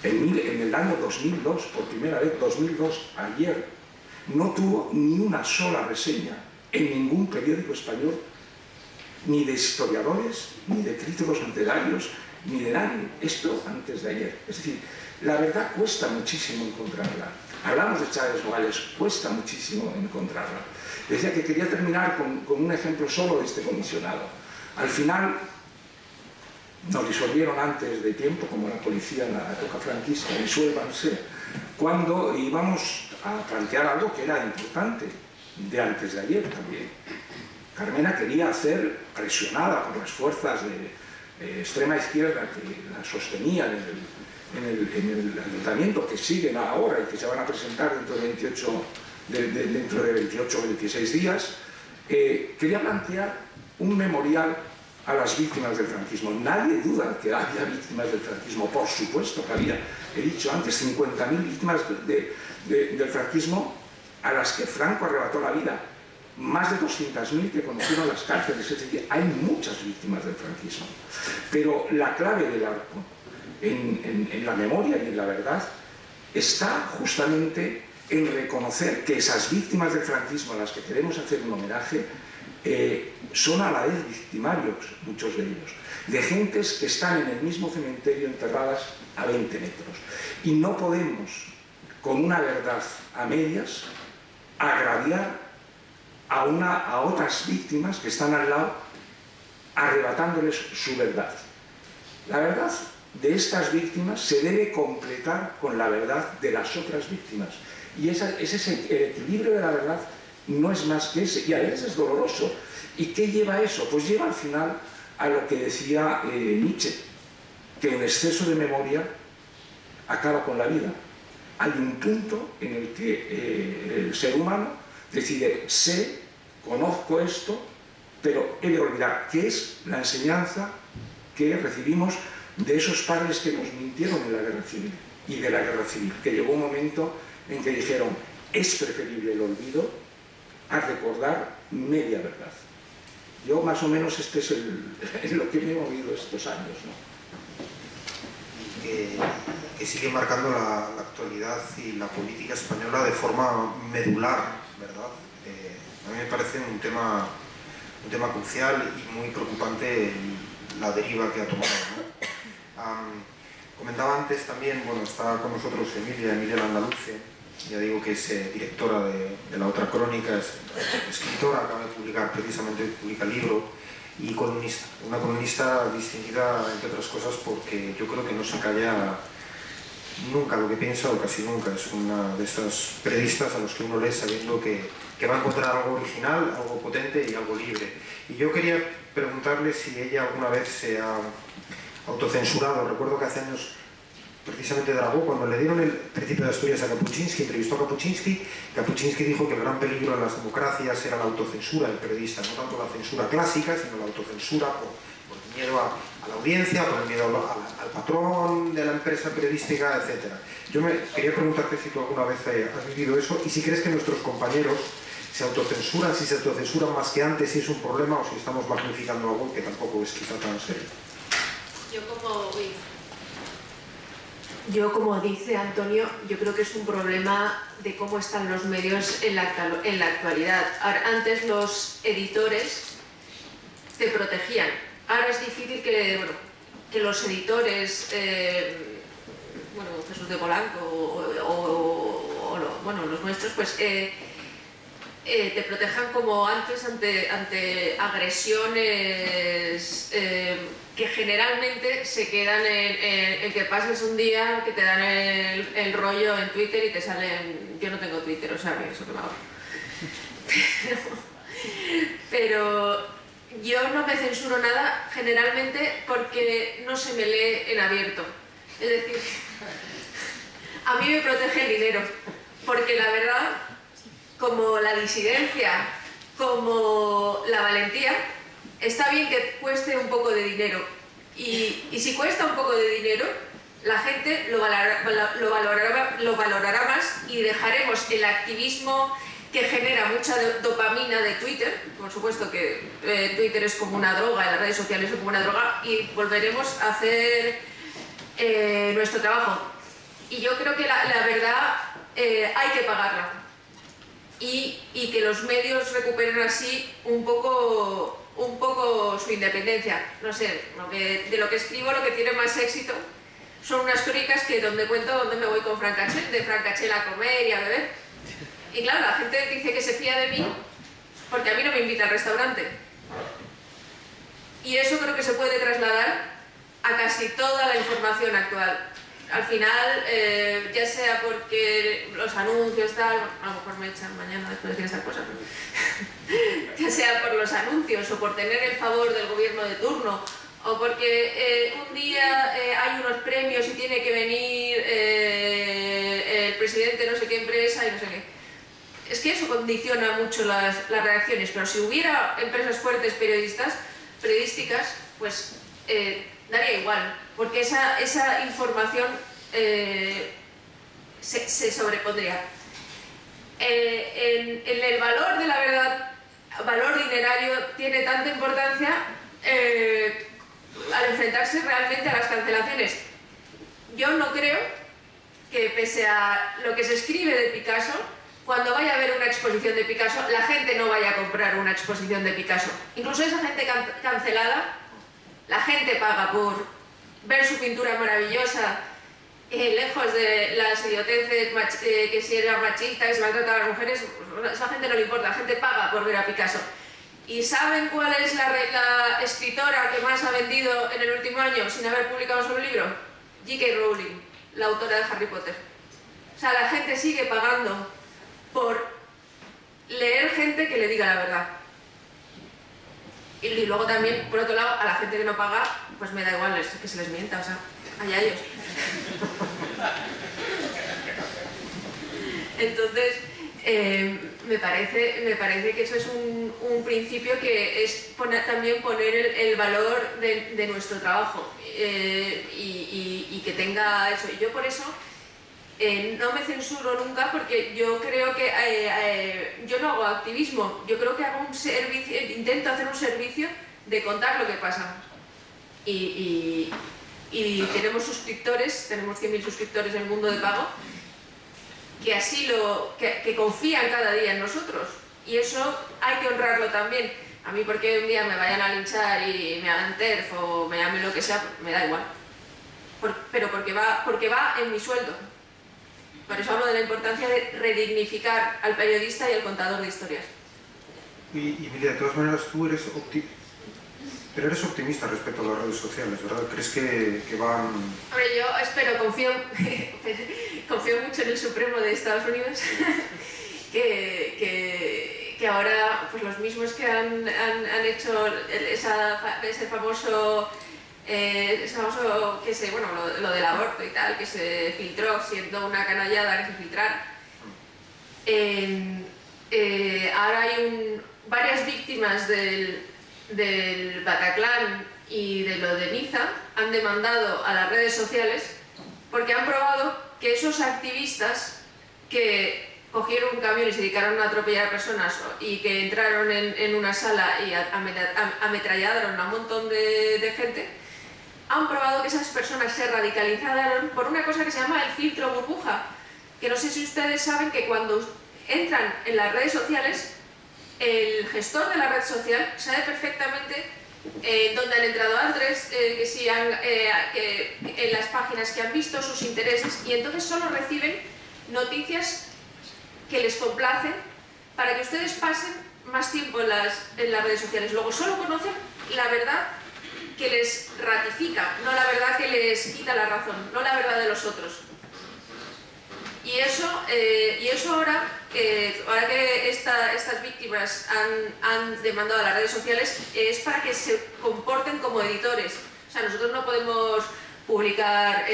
en el año 2002, por primera vez, 2002, ayer, no tuvo ni una sola reseña en ningún periódico español, ni de historiadores, ni de críticos literarios, ni de nadie. Esto antes de ayer. Es decir, la verdad cuesta muchísimo encontrarla. Hablamos de Chávez Nogales, cuesta muchísimo encontrarla. Decía que quería terminar con un ejemplo solo de este comisionado. Al final, nos disolvieron antes de tiempo, como la policía en la época franquista, disuélvanse, cuando íbamos a plantear algo que era importante, de antes de ayer también. Carmena quería hacer, presionada por las fuerzas de extrema izquierda que la sostenían en el ayuntamiento, que siguen ahora y que se van a presentar dentro de 28 o 26 días, quería plantear un memorial a las víctimas del franquismo. Nadie duda que había víctimas del franquismo, por supuesto que había. He dicho antes, 50.000 víctimas del franquismo a las que Franco arrebató la vida. Más de 200.000 que conocieron las cárceles. Es decir, hay muchas víctimas del franquismo. Pero la clave del arco en la memoria y en la verdad está justamente en reconocer que esas víctimas del franquismo a las que queremos hacer un homenaje son a la vez victimarios, muchos de ellos, de gentes que están en el mismo cementerio enterradas a 20 metros. Y no podemos, con una verdad a medias, agraviar a otras víctimas que están al lado, arrebatándoles su verdad. La verdad de estas víctimas se debe completar con la verdad de las otras víctimas. Y el equilibrio de la verdad no es más que ese, y a veces es doloroso. ¿Y qué lleva a eso? Pues lleva al final a lo que decía Nietzsche, que un exceso de memoria acaba con la vida. Hay un punto en el que el ser humano decide, conozco esto, pero he de olvidar, que es la enseñanza que recibimos de esos padres que nos mintieron en la guerra civil y de la guerra civil, que llegó un momento en que dijeron, es preferible el olvido a recordar media verdad. Yo más o menos este es lo que me he movido estos años, ¿no? Que sigue marcando la actualidad y la política española de forma medular, ¿verdad? A mí me parece un tema crucial y muy preocupante la deriva que ha tomado, ¿no? Comentaba antes también, bueno, está con nosotros Emilia Landaluce, ya digo que es directora de La Otra Crónica, es escritora, acaba de publicar, precisamente publica libro, y columnista, una columnista distinguida entre otras cosas porque yo creo que no se calla nunca lo que piensa o casi nunca. Es una de estas periodistas a los que uno lee sabiendo que va a encontrar algo original, algo potente y algo libre. Y yo quería preguntarle si ella alguna vez se ha autocensurado. Recuerdo que hace años, precisamente Dragó, cuando le dieron el Principio de Asturias a Kapuscinski, entrevistó a Kapuscinski dijo que el gran peligro en las democracias era la autocensura del periodista, no tanto la censura clásica, sino la autocensura por el miedo a la audiencia, por el miedo al patrón de la empresa periodística, etc. Yo quería preguntarte si tú alguna vez has vivido eso y si crees que nuestros compañeros se autocensuran, si se autocensuran más que antes, si es un problema o si estamos magnificando algo que tampoco es quizá tan serio. Yo, como dice Antonio, yo creo que es un problema de cómo están los medios en la actualidad. Antes los editores te protegían. Ahora es difícil que los editores, Jesús de Polanco o los nuestros, pues te protejan como antes ante agresiones que generalmente se quedan en que pases un día, que te dan el rollo en Twitter y te salen... Yo no tengo Twitter, o sea, eso que me hago. Pero yo no me censuro nada generalmente porque no se me lee en abierto. Es decir, a mí me protege el dinero, porque la verdad, como la disidencia, como la valentía, está bien que cueste un poco de dinero. Y si cuesta un poco de dinero, la gente lo valorará más y dejaremos el activismo que genera mucha dopamina de Twitter. Por supuesto que Twitter es como una droga, las redes sociales son como una droga, y volveremos a hacer nuestro trabajo. Y yo creo que la verdad hay que pagarla. Y que los medios recuperen así un poco su independencia. No sé, de lo que escribo, lo que tiene más éxito son unas crónicas donde cuento dónde me voy con Francachel, de Francachel a comer y a beber. Y claro, la gente dice que se fía de mí porque a mí no me invita al restaurante. Y eso creo que se puede trasladar a casi toda la información actual. Al final, ya sea porque los anuncios, tal, a lo mejor me echan mañana después de decir estas cosas, ya sea por los anuncios o por tener el favor del gobierno de turno, o porque un día hay unos premios y tiene que venir el presidente de no sé qué empresa y no sé qué. Es que eso condiciona mucho las reacciones, pero si hubiera empresas fuertes periodísticas, pues daría igual, porque esa información se sobrepondría. En el valor de la verdad, valor dinerario, tiene tanta importancia al enfrentarse realmente a las cancelaciones. Yo no creo que, pese a lo que se escribe de Picasso, cuando vaya a haber una exposición de Picasso, la gente no vaya a comprar una exposición de Picasso. Incluso esa gente cancelada, la gente paga por ver su pintura maravillosa, lejos de las idioteces, que si era machista, que se maltrata a las mujeres, a esa gente no le importa, la gente paga por ver a Picasso. ¿Y saben cuál es la escritora que más ha vendido en el último año sin haber publicado su libro? J.K. Rowling, la autora de Harry Potter. O sea, la gente sigue pagando por leer gente que le diga la verdad. Y luego también, por otro lado, a la gente que no paga, pues me da igual que se les mienta, o sea, allá ellos. Entonces, me parece que eso es un principio que es también poner el valor de nuestro trabajo y que tenga eso. Y yo por eso no me censuro nunca, porque yo creo que yo no hago activismo, yo creo que hago un servicio, intento hacer un servicio de contar lo que pasa. Y tenemos suscriptores, tenemos 100.000 suscriptores en el mundo de pago, que así que confían cada día en nosotros, y eso hay que honrarlo también. A mí, porque un día me vayan a linchar y me hagan TERF o me llamen lo que sea, me da igual, pero porque va en mi sueldo. Por eso hablo de la importancia de redignificar al periodista y al contador de historias. Y de todas maneras, tú eres optimista respecto a las redes sociales, ¿verdad? ¿Crees que van...? Hombre, yo confío mucho en el Supremo de Estados Unidos, que ahora, pues los mismos que han hecho ese famoso, que bueno, lo del aborto y tal, que se filtró, siendo una canallada que se filtrara. Ahora hay varias víctimas del Bataclan y de lo de Niza han demandado a las redes sociales porque han probado que esos activistas que cogieron un camión y se dedicaron a atropellar a personas y que entraron en una sala y ametrallaron a un montón de gente, han probado que esas personas se radicalizaron por una cosa que se llama el filtro burbuja, que no sé si ustedes saben que cuando entran en las redes sociales, el gestor de la red social sabe perfectamente dónde han entrado antes, en las páginas que han visto, sus intereses, y entonces solo reciben noticias que les complacen para que ustedes pasen más tiempo en las redes sociales. Luego solo conocen la verdad que les ratifica, no la verdad que les quita la razón, no la verdad de los otros. Y eso ahora que estas víctimas han demandado a las redes sociales es para que se comporten como editores. O sea, nosotros no podemos publicar,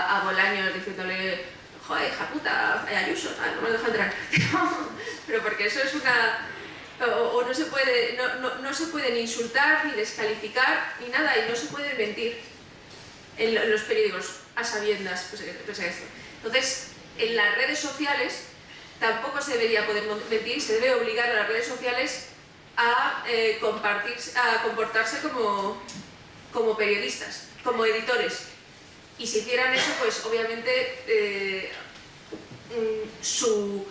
a Bolaños diciéndole: joder, hija puta, Ayuso, no me deja entrar. Pero porque eso es una... O no se puede, no se puede ni insultar, ni descalificar, ni nada, y no se puede mentir en los periódicos a sabiendas, pues a esto. Entonces, en las redes sociales tampoco se debería poder mentir, se debe obligar a las redes sociales a comportarse como periodistas, como editores. Y si hicieran eso, pues obviamente sus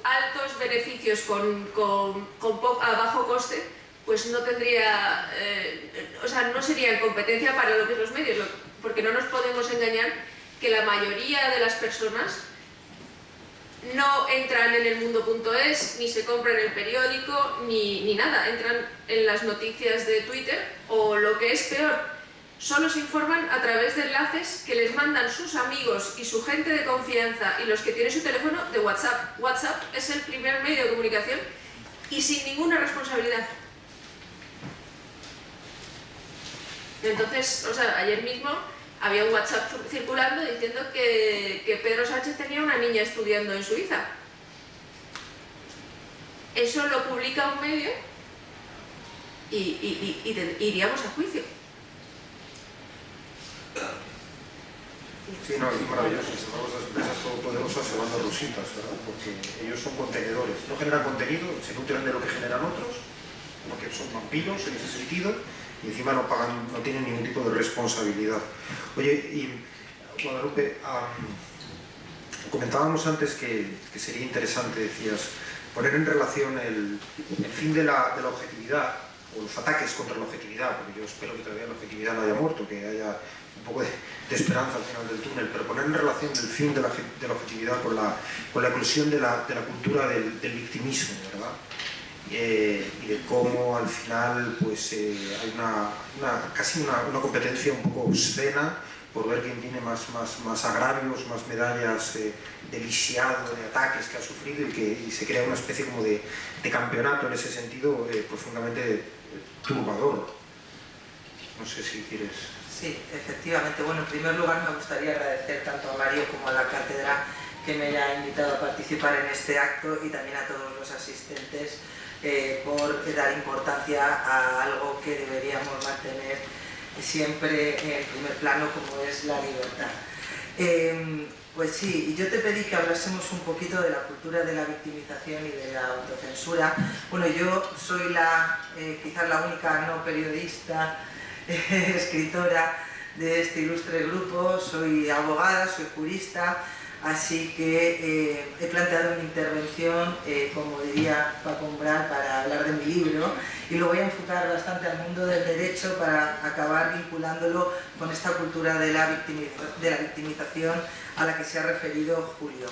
altos beneficios a bajo coste, pues no tendría, no sería en competencia para lo que es los medios, porque no nos podemos engañar que la mayoría de las personas no entran en el mundo.es, ni se compran el periódico, ni nada, entran en las noticias de Twitter, o lo que es peor, solo se informan a través de enlaces que les mandan sus amigos y su gente de confianza y los que tienen su teléfono de WhatsApp. WhatsApp es el primer medio de comunicación y sin ninguna responsabilidad. Entonces, ayer mismo había un WhatsApp circulando diciendo que Pedro Sánchez tenía una niña estudiando en Suiza. Eso lo publica un medio y iríamos a juicio. Sí, no, es maravilloso. Las empresas todopoderosas se van a rositas, ¿verdad? Porque ellos son contenedores, no generan contenido, se nutren de lo que generan otros, porque son vampiros en ese sentido, y encima no tienen ningún tipo de responsabilidad. Oye, y Guadalupe, comentábamos antes que sería interesante, decías, poner en relación el fin de la objetividad, o los ataques contra la objetividad, porque yo espero que todavía la objetividad no haya muerto, que haya un poco de esperanza al final del túnel, pero poner en relación el fin de la objetividad con la eclosión de la cultura del victimismo, ¿verdad? Y de cómo al final pues, hay casi una competencia un poco obscena por ver quién tiene más agravios, más medallas de lisiado, de ataques que ha sufrido, y se crea una especie como de campeonato en ese sentido profundamente turbador. No sé si quieres... Sí, efectivamente. Bueno, en primer lugar me gustaría agradecer tanto a Mario como a la cátedra que me haya invitado a participar en este acto, y también a todos los asistentes por dar importancia a algo que deberíamos mantener siempre en el primer plano, como es la libertad. Pues sí, yo te pedí que hablásemos un poquito de la cultura de la victimización y de la autocensura. Bueno, yo soy quizás la única no periodista, escritora de este ilustre grupo, soy abogada, soy jurista, así que he planteado mi intervención, como diría Paco Umbral, para hablar de mi libro, y lo voy a enfocar bastante al mundo del derecho para acabar vinculándolo con esta cultura de la victimización a la que se ha referido Julio.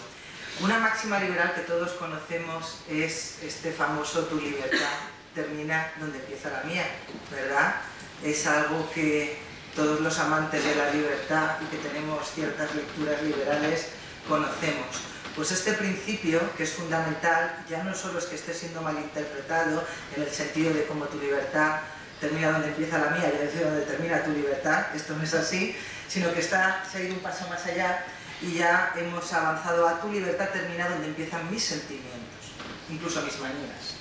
Una máxima liberal que todos conocemos es este famoso "tu libertad termina donde empieza la mía", ¿verdad? Es algo que todos los amantes de la libertad y que tenemos ciertas lecturas liberales conocemos. Pues este principio, que es fundamental, ya no solo es que esté siendo malinterpretado en el sentido de como tu libertad termina donde empieza la mía, y decir donde termina tu libertad, esto no es así, sino que se ha ido un paso más allá y ya hemos avanzado a tu libertad termina donde empiezan mis sentimientos, incluso mis manías.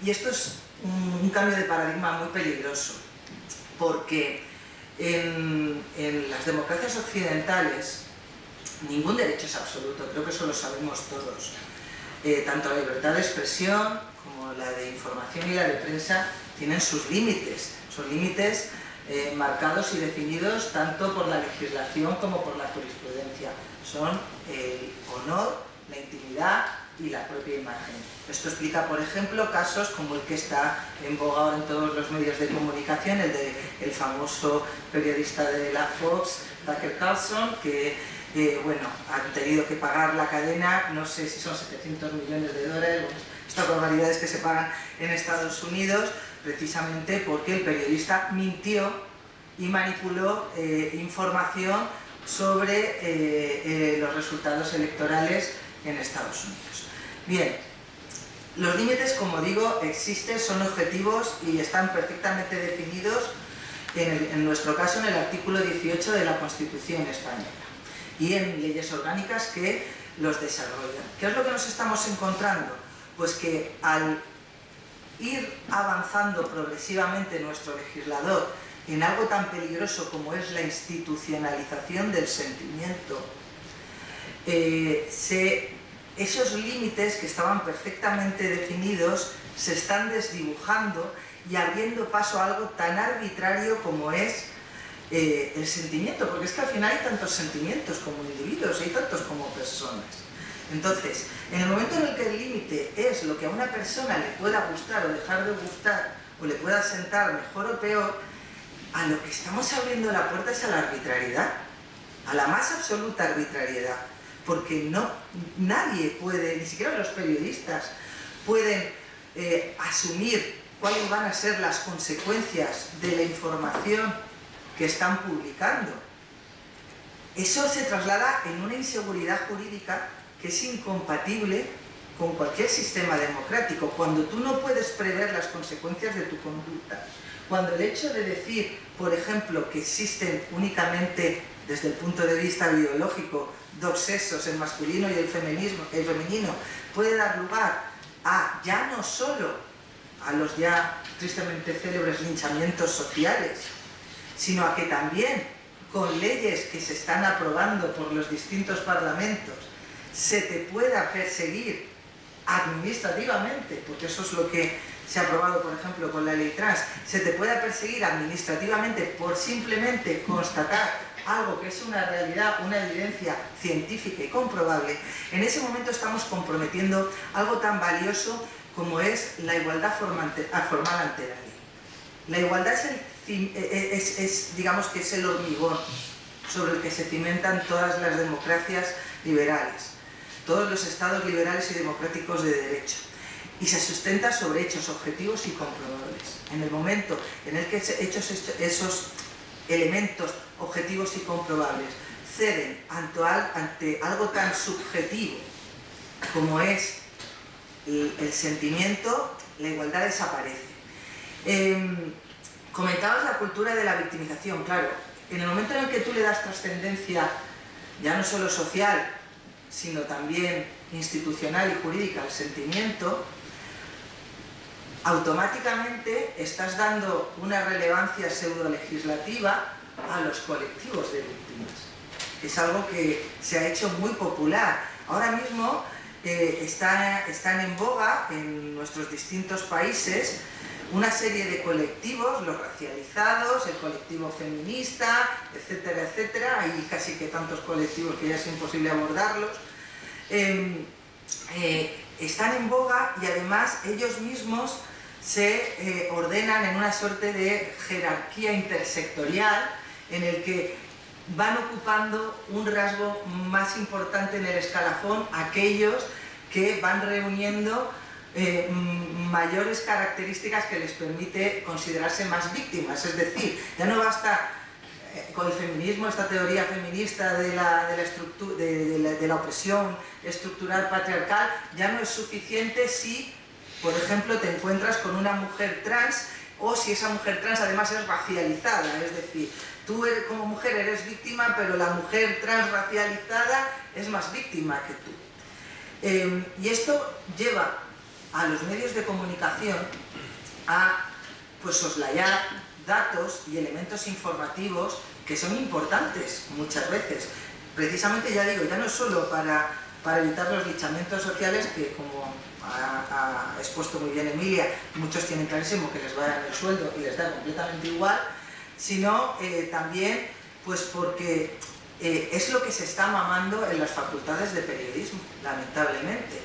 Y esto es un cambio de paradigma muy peligroso, porque en las democracias occidentales ningún derecho es absoluto, creo que eso lo sabemos todos. Tanto la libertad de expresión como la de información y la de prensa tienen sus límites, son límites marcados y definidos tanto por la legislación como por la jurisprudencia. Son el honor, la intimidad y la propia imagen. Esto explica, por ejemplo, casos como el que está en boga ahora en todos los medios de comunicación, el del famoso periodista de la Fox, Tucker Carlson, que han tenido que pagar la cadena, no sé si son $700 millones, bueno, esta barbaridades que se pagan en Estados Unidos, precisamente porque el periodista mintió y manipuló información sobre los resultados electorales en Estados Unidos. Bien, los límites, como digo, existen, son objetivos y están perfectamente definidos, en nuestro caso, en el artículo 18 de la Constitución española y en leyes orgánicas que los desarrollan. ¿Qué es lo que nos estamos encontrando? Pues que al ir avanzando progresivamente nuestro legislador en algo tan peligroso como es la institucionalización del sentimiento, esos límites que estaban perfectamente definidos se están desdibujando y abriendo paso a algo tan arbitrario como es el sentimiento, porque es que al final hay tantos sentimientos como individuos, hay tantos como personas. Entonces, en el momento en el que el límite es lo que a una persona le pueda gustar o dejar de gustar, o le pueda sentar mejor o peor, a lo que estamos abriendo la puerta es a la arbitrariedad, a la más absoluta arbitrariedad, porque nadie puede, ni siquiera los periodistas, pueden asumir cuáles van a ser las consecuencias de la información que están publicando. Eso se traslada en una inseguridad jurídica que es incompatible con cualquier sistema democrático. Cuando tú no puedes prever las consecuencias de tu conducta, cuando el hecho de decir, por ejemplo, que existen únicamente desde el punto de vista biológico dos sexos, el masculino y el femenino, puede dar lugar a ya no solo a los ya tristemente célebres linchamientos sociales, sino a que también con leyes que se están aprobando por los distintos parlamentos se te pueda perseguir administrativamente, porque eso es lo que se ha aprobado, por ejemplo, con la ley trans, se te pueda perseguir administrativamente por simplemente constatar algo que es una realidad, una evidencia científica y comprobable. En ese momento estamos comprometiendo algo tan valioso como es la igualdad formal ante la ley. La igualdad digamos que es el hormigón sobre el que se cimentan todas las democracias liberales, todos los estados liberales y democráticos de derecho, y se sustenta sobre hechos objetivos y comprobables. En el momento en el que esos elementos objetivos y comprobables ceden ante algo tan subjetivo como es el sentimiento, la igualdad desaparece. Comentabas la cultura de la victimización. Claro, en el momento en el que tú le das trascendencia, ya no solo social, sino también institucional y jurídica al sentimiento, automáticamente estás dando una relevancia pseudo-legislativa a los colectivos de víctimas. Es algo que se ha hecho muy popular. Ahora mismo están en boga en nuestros distintos países una serie de colectivos, los racializados, el colectivo feminista, etcétera, etcétera. Hay casi que tantos colectivos que ya es imposible abordarlos. Están en boga y además ellos mismos se ordenan en una suerte de jerarquía intersectorial en el que van ocupando un rasgo más importante en el escalafón aquellos que van reuniendo mayores características que les permite considerarse más víctimas. Es decir, ya no basta con el feminismo, esta teoría feminista de la opresión estructural patriarcal, ya no es suficiente si, por ejemplo, te encuentras con una mujer trans o si esa mujer trans además es racializada, es decir, tú como mujer eres víctima, pero la mujer trans racializada es más víctima que tú. Y esto lleva a los medios de comunicación a soslayar datos y elementos informativos que son importantes muchas veces. Precisamente, ya digo, ya no solo para evitar los linchamientos sociales, que como ha expuesto muy bien Emilia, muchos tienen clarísimo que les va a dar el sueldo y les da completamente igual, sino también porque es lo que se está mamando en las facultades de periodismo, lamentablemente.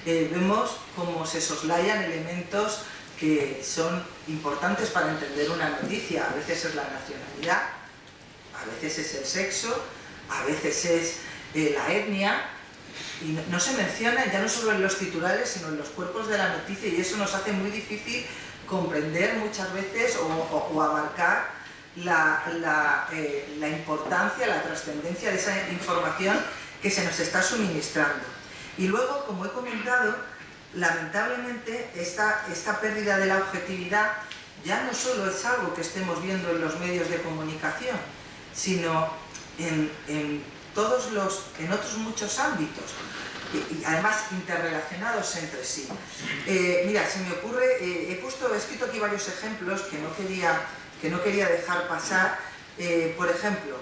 Vemos cómo se soslayan elementos que son importantes para entender una noticia. A veces es la nacionalidad, a veces es el sexo, a veces es la etnia, y no se mencionan ya no solo en los titulares, sino en los cuerpos de la noticia, y eso nos hace muy difícil comprender muchas veces o abarcar la importancia, la trascendencia de esa información que se nos está suministrando. Y luego, como he comentado, lamentablemente esta pérdida de la objetividad ya no solo es algo que estemos viendo en los medios de comunicación, sino en otros muchos ámbitos, y además interrelacionados entre sí. Mira, se me ocurre, he escrito aquí varios ejemplos que no quería dejar pasar. Por ejemplo,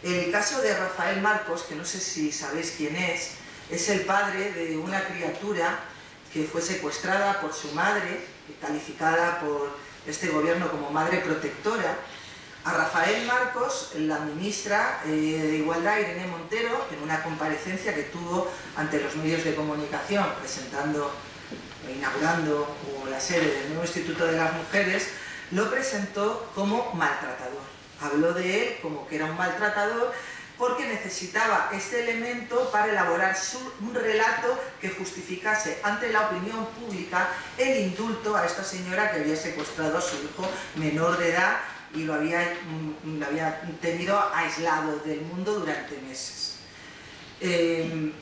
el caso de Rafael Marcos, que no sé si sabéis quién es el padre de una criatura que fue secuestrada por su madre, calificada por este gobierno como madre protectora. A Rafael Marcos, la ministra de Igualdad, Irene Montero, en una comparecencia que tuvo ante los medios de comunicación, inaugurando la sede del nuevo Instituto de las Mujeres, lo presentó como maltratador. Habló de él como que era un maltratador porque necesitaba este elemento para elaborar un relato que justificase ante la opinión pública el indulto a esta señora que había secuestrado a su hijo menor de edad y lo había tenido aislado del mundo durante meses. ¿Qué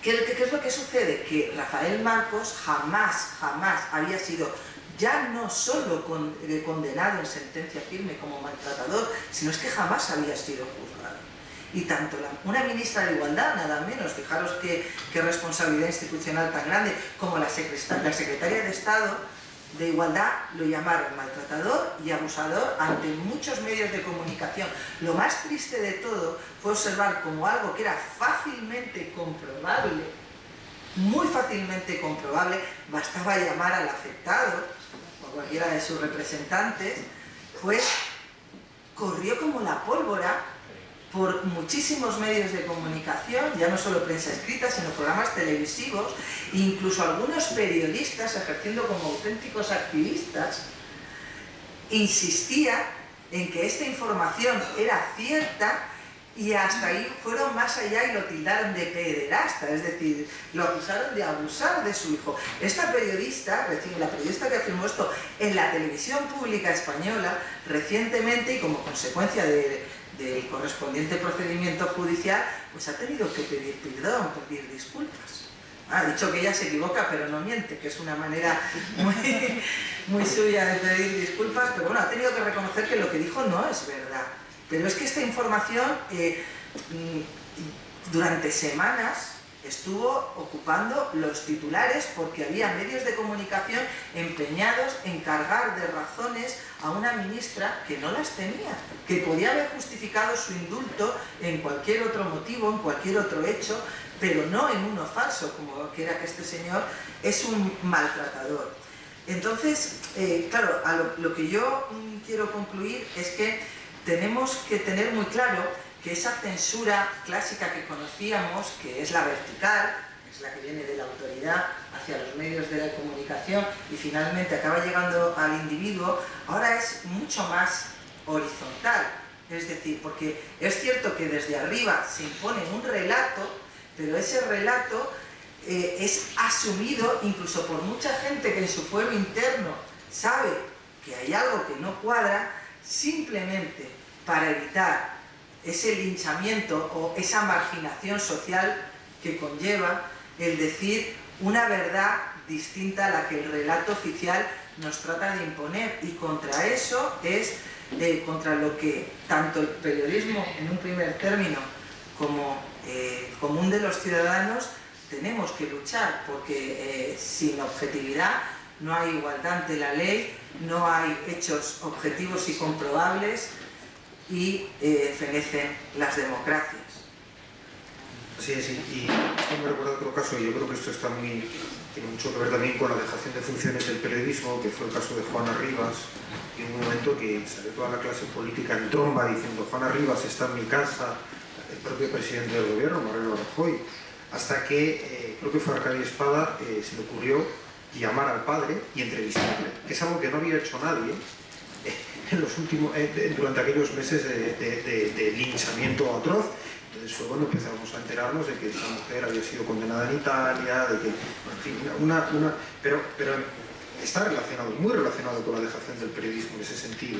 es lo que sucede? Que Rafael Marcos jamás había sido ya no solo condenado en sentencia firme como maltratador, sino es que jamás había sido juzgado. Y tanto una ministra de Igualdad, nada menos, fijaros qué responsabilidad institucional tan grande, como la secretaria de Estado de Igualdad lo llamaron maltratador y abusador ante muchos medios de comunicación. Lo más triste de todo fue observar como algo que era fácilmente comprobable, muy fácilmente comprobable, bastaba llamar al afectado o a cualquiera de sus representantes, pues corrió como la pólvora por muchísimos medios de comunicación, ya no solo prensa escrita, sino programas televisivos, e incluso algunos periodistas, ejerciendo como auténticos activistas, insistían en que esta información era cierta y hasta ahí fueron más allá y lo tildaron de pederasta, es decir, lo acusaron de abusar de su hijo. Esta periodista, la periodista que afirmó esto en la televisión pública española, recientemente y como consecuencia del correspondiente procedimiento judicial, pues ha tenido que pedir perdón, pedir disculpas. Ha dicho que ella se equivoca, pero no miente, que es una manera muy suya de pedir disculpas, pero bueno, ha tenido que reconocer que lo que dijo no es verdad. Pero es que esta información durante semanas estuvo ocupando los titulares porque había medios de comunicación empeñados en cargar de razones a una ministra que no las tenía, que podía haber justificado su indulto en cualquier otro motivo, en cualquier otro hecho, pero no en uno falso, como que era que este señor es un maltratador. Entonces, claro, lo que yo quiero concluir es que tenemos que tener muy claro que esa censura clásica que conocíamos, que es la vertical, es la que viene de la autoridad hacia los medios de la comunicación y finalmente acaba llegando al individuo, ahora es mucho más horizontal. Es decir, porque es cierto que desde arriba se impone un relato, pero ese relato es asumido incluso por mucha gente que en su fuero interno sabe que hay algo que no cuadra, simplemente para evitar ese linchamiento o esa marginación social que conlleva el decir una verdad distinta a la que el relato oficial nos trata de imponer, y contra eso es contra lo que tanto el periodismo en un primer término como común de los ciudadanos tenemos que luchar, porque sin objetividad no hay igualdad ante la ley, no hay hechos objetivos y comprobables y fenecen las democracias. Sí, y esto me recuerda otro caso, y yo creo que esto tiene mucho que ver también con la dejación de funciones del periodismo, que fue el caso de Juana Rivas, en un momento que salió toda la clase política en tromba diciendo Juana Rivas está en mi casa, el propio presidente del gobierno, Mariano Rajoy, hasta que creo que fue Arcadio Espada, se le ocurrió llamar al padre y entrevistarle, que es algo que no había hecho nadie durante aquellos meses de linchamiento atroz. entonces fue cuando empezamos a enterarnos de que esta mujer había sido condenada en Italia, de que, en fin, pero está relacionado, muy relacionado con la dejación del periodismo en ese sentido.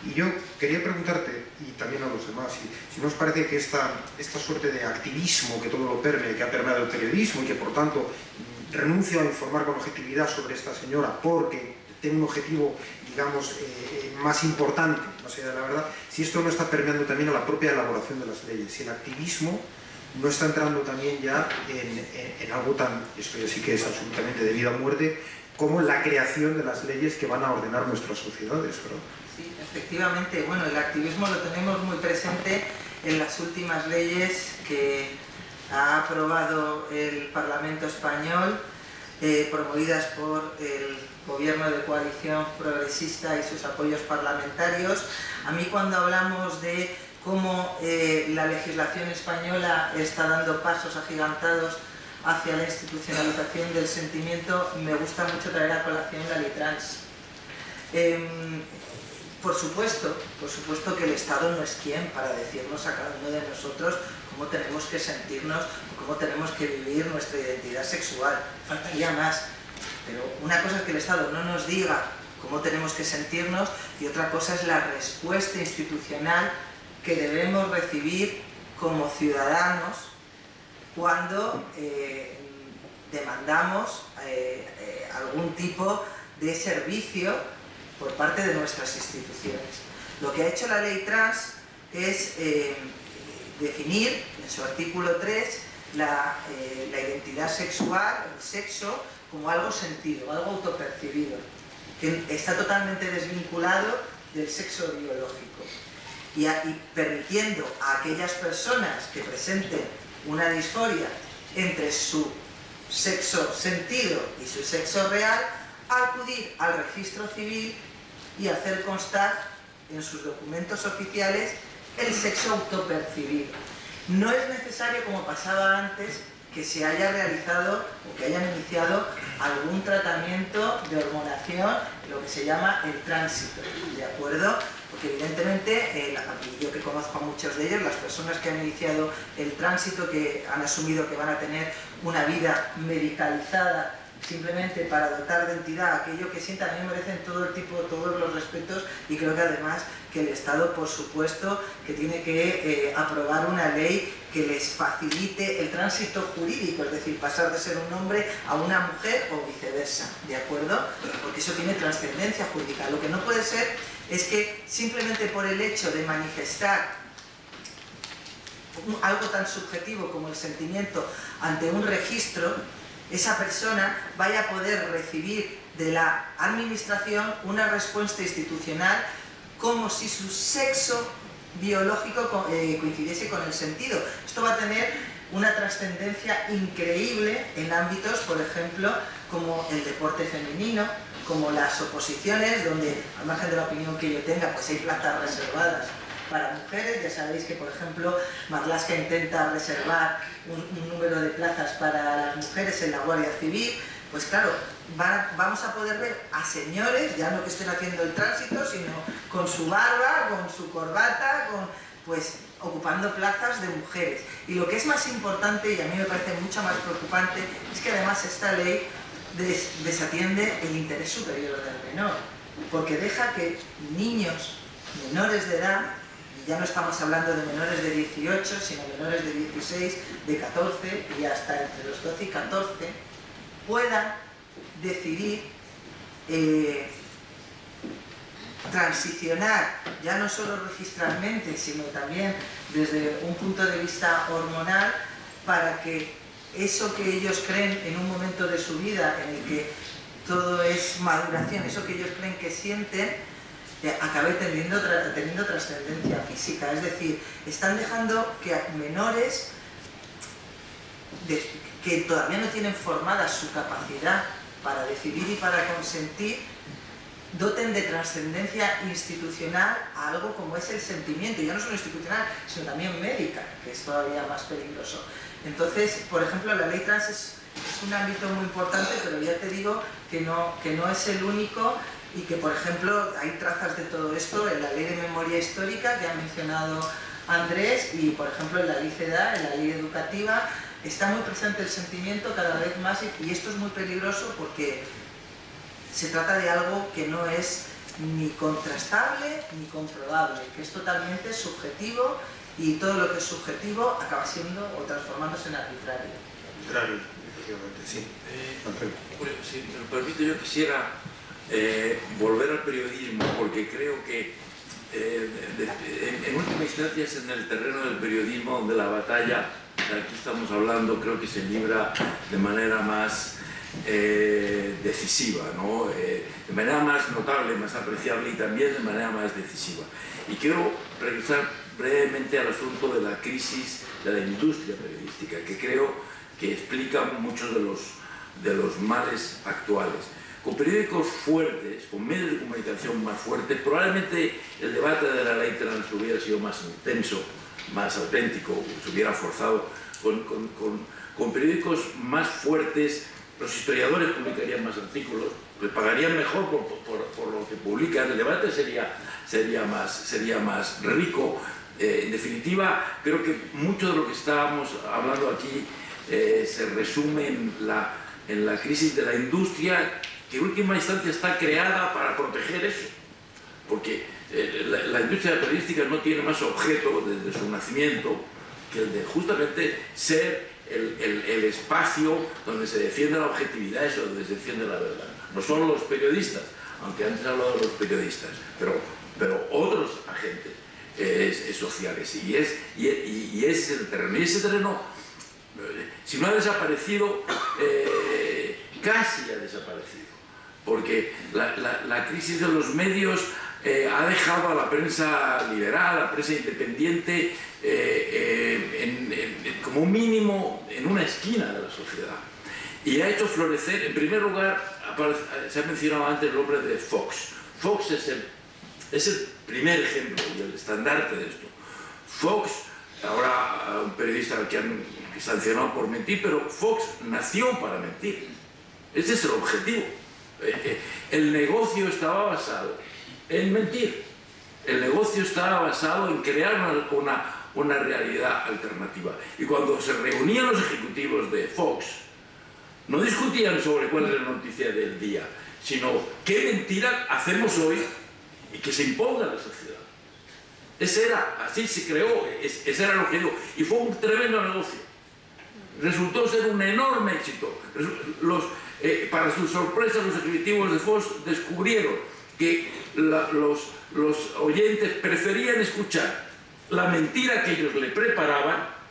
Y yo quería preguntarte, y también a los demás, si no os parece que esta suerte de activismo que todo lo permea, que ha permeado el periodismo y que por tanto renuncio a informar con objetividad sobre esta señora porque tiene un objetivo, digamos, más importante, más allá de la verdad, si esto no está permeando también a la propia elaboración de las leyes, si el activismo no está entrando también ya en algo tan, esto ya sí que es absolutamente de vida o muerte, como la creación de las leyes que van a ordenar nuestras sociedades, ¿verdad? Sí, efectivamente. Bueno, el activismo lo tenemos muy presente en las últimas leyes que ha aprobado el Parlamento español, promovidas por el Gobierno de Coalición Progresista y sus apoyos parlamentarios. A mí, cuando hablamos de cómo la legislación española está dando pasos agigantados hacia la institucionalización del sentimiento, me gusta mucho traer a colación la ley trans. Por supuesto que el Estado no es quien para decirnos a cada uno de nosotros cómo tenemos que sentirnos, cómo tenemos que vivir nuestra identidad sexual. Faltaría más. Pero una cosa es que el Estado no nos diga cómo tenemos que sentirnos y otra cosa es la respuesta institucional que debemos recibir como ciudadanos cuando demandamos algún tipo de servicio por parte de nuestras instituciones. Lo que ha hecho la ley trans es definir en su artículo 3 la identidad sexual, el sexo, como algo sentido, algo autopercibido, que está totalmente desvinculado del sexo biológico y permitiendo a aquellas personas que presenten una disforia entre su sexo sentido y su sexo real, acudir al registro civil y hacer constar en sus documentos oficiales el sexo autopercibido. No es necesario, como pasaba antes, que se haya realizado o que hayan iniciado algún tratamiento de hormonación, lo que se llama el tránsito, ¿de acuerdo? Porque evidentemente, yo que conozco a muchos de ellos, las personas que han iniciado el tránsito, que han asumido que van a tener una vida medicalizada simplemente para dotar de entidad aquello que sientan, a mí me merecen todo el tipo, todos los respetos, y creo que además que el Estado, por supuesto, que tiene que aprobar una ley que les facilite el tránsito jurídico, es decir, pasar de ser un hombre a una mujer o viceversa, ¿de acuerdo? Porque eso tiene trascendencia jurídica. Lo que no puede ser es que simplemente por el hecho de manifestar algo tan subjetivo como el sentimiento ante un registro, esa persona vaya a poder recibir de la administración una respuesta institucional como si su sexo biológico coincidiese con el sentido. Esto va a tener una trascendencia increíble en ámbitos, por ejemplo, como el deporte femenino, como las oposiciones, donde, al margen de la opinión que yo tenga, pues hay plazas reservadas para mujeres. Ya sabéis que, por ejemplo, Marlaska intenta reservar un número de plazas para las mujeres en la Guardia Civil. Pues claro, vamos a poder ver a señores, ya no que estén haciendo el tránsito, sino con su barba, con su corbata, pues ocupando plazas de mujeres. Y lo que es más importante, y a mí me parece mucho más preocupante, es que además esta ley desatiende el interés superior del menor, porque deja que niños menores de edad, y ya no estamos hablando de menores de 18, sino menores de 16, de 14 y hasta entre los 12 y 14, puedan decidir transicionar, ya no solo registralmente, sino también desde un punto de vista hormonal, para que eso que ellos creen en un momento de su vida en el que todo es maduración, eso que ellos creen que sienten, acabe teniendo trascendencia física. Es decir, están dejando que menores que todavía no tienen formada su capacidad para decidir y para consentir, doten de trascendencia institucional a algo como es el sentimiento, y ya no solo institucional, sino también médica, que es todavía más peligroso. Entonces, por ejemplo, la ley trans es un ámbito muy importante, pero ya te digo que no es el único, y que, por ejemplo, hay trazas de todo esto en la Ley de Memoria Histórica que ha mencionado Andrés, y por ejemplo en la ley CEDA, en la ley educativa, está muy presente el sentimiento cada vez más, y esto es muy peligroso porque se trata de algo que no es ni contrastable ni comprobable, que es totalmente subjetivo, y todo lo que es subjetivo acaba siendo o transformándose en arbitrario. Arbitrario, efectivamente, sí. Pues, si me lo permite, yo quisiera volver al periodismo, porque creo que en última instancia es en el terreno del periodismo donde la batalla de la que estamos hablando creo que se libra de manera más decisiva, ¿no? De manera más notable, más apreciable, y también de manera más decisiva. Y quiero regresar brevemente al asunto de la crisis de la industria periodística, que creo que explica muchos de los males actuales. Con periódicos fuertes, con medios de comunicación más fuertes, probablemente el debate de la ley trans hubiera sido más intenso, más auténtico, se hubiera forzado. Con periódicos más fuertes, los historiadores publicarían más artículos, les pagarían mejor por lo que publican, el debate sería más rico. En definitiva, creo que mucho de lo que estábamos hablando aquí se resume en la crisis de la industria, que en última instancia está creada para proteger eso, porque la industria periodística no tiene más objeto desde su nacimiento que el de justamente ser el espacio donde se defiende la objetividad, eso, donde se defiende la verdad. No solo los periodistas, aunque antes he hablado de los periodistas, pero otros agentes sociales, y ese es el terreno. Y ese terreno, si no ha desaparecido, casi ha desaparecido, porque la crisis de los medios ha dejado a la prensa liberal, a la prensa independiente, como mínimo en una esquina de la sociedad, y ha hecho florecer, en primer lugar, se ha mencionado antes el nombre de Fox. Fox es el primer ejemplo y el estandarte de esto. Fox, ahora un periodista que han sancionado por mentir, pero Fox nació para mentir. Ese es el objetivo. El negocio estaba basado en mentir. El negocio estaba basado en crear una realidad alternativa. Y cuando se reunían los ejecutivos de Fox, no discutían sobre cuál es la noticia del día, sino qué mentira hacemos hoy y que se imponga a la sociedad. Así se creó, ese era el objetivo. Y fue un tremendo negocio. Resultó ser un enorme éxito. Para su sorpresa, los ejecutivos de Fox descubrieron que los oyentes preferían escuchar la mentira que ellos le preparaban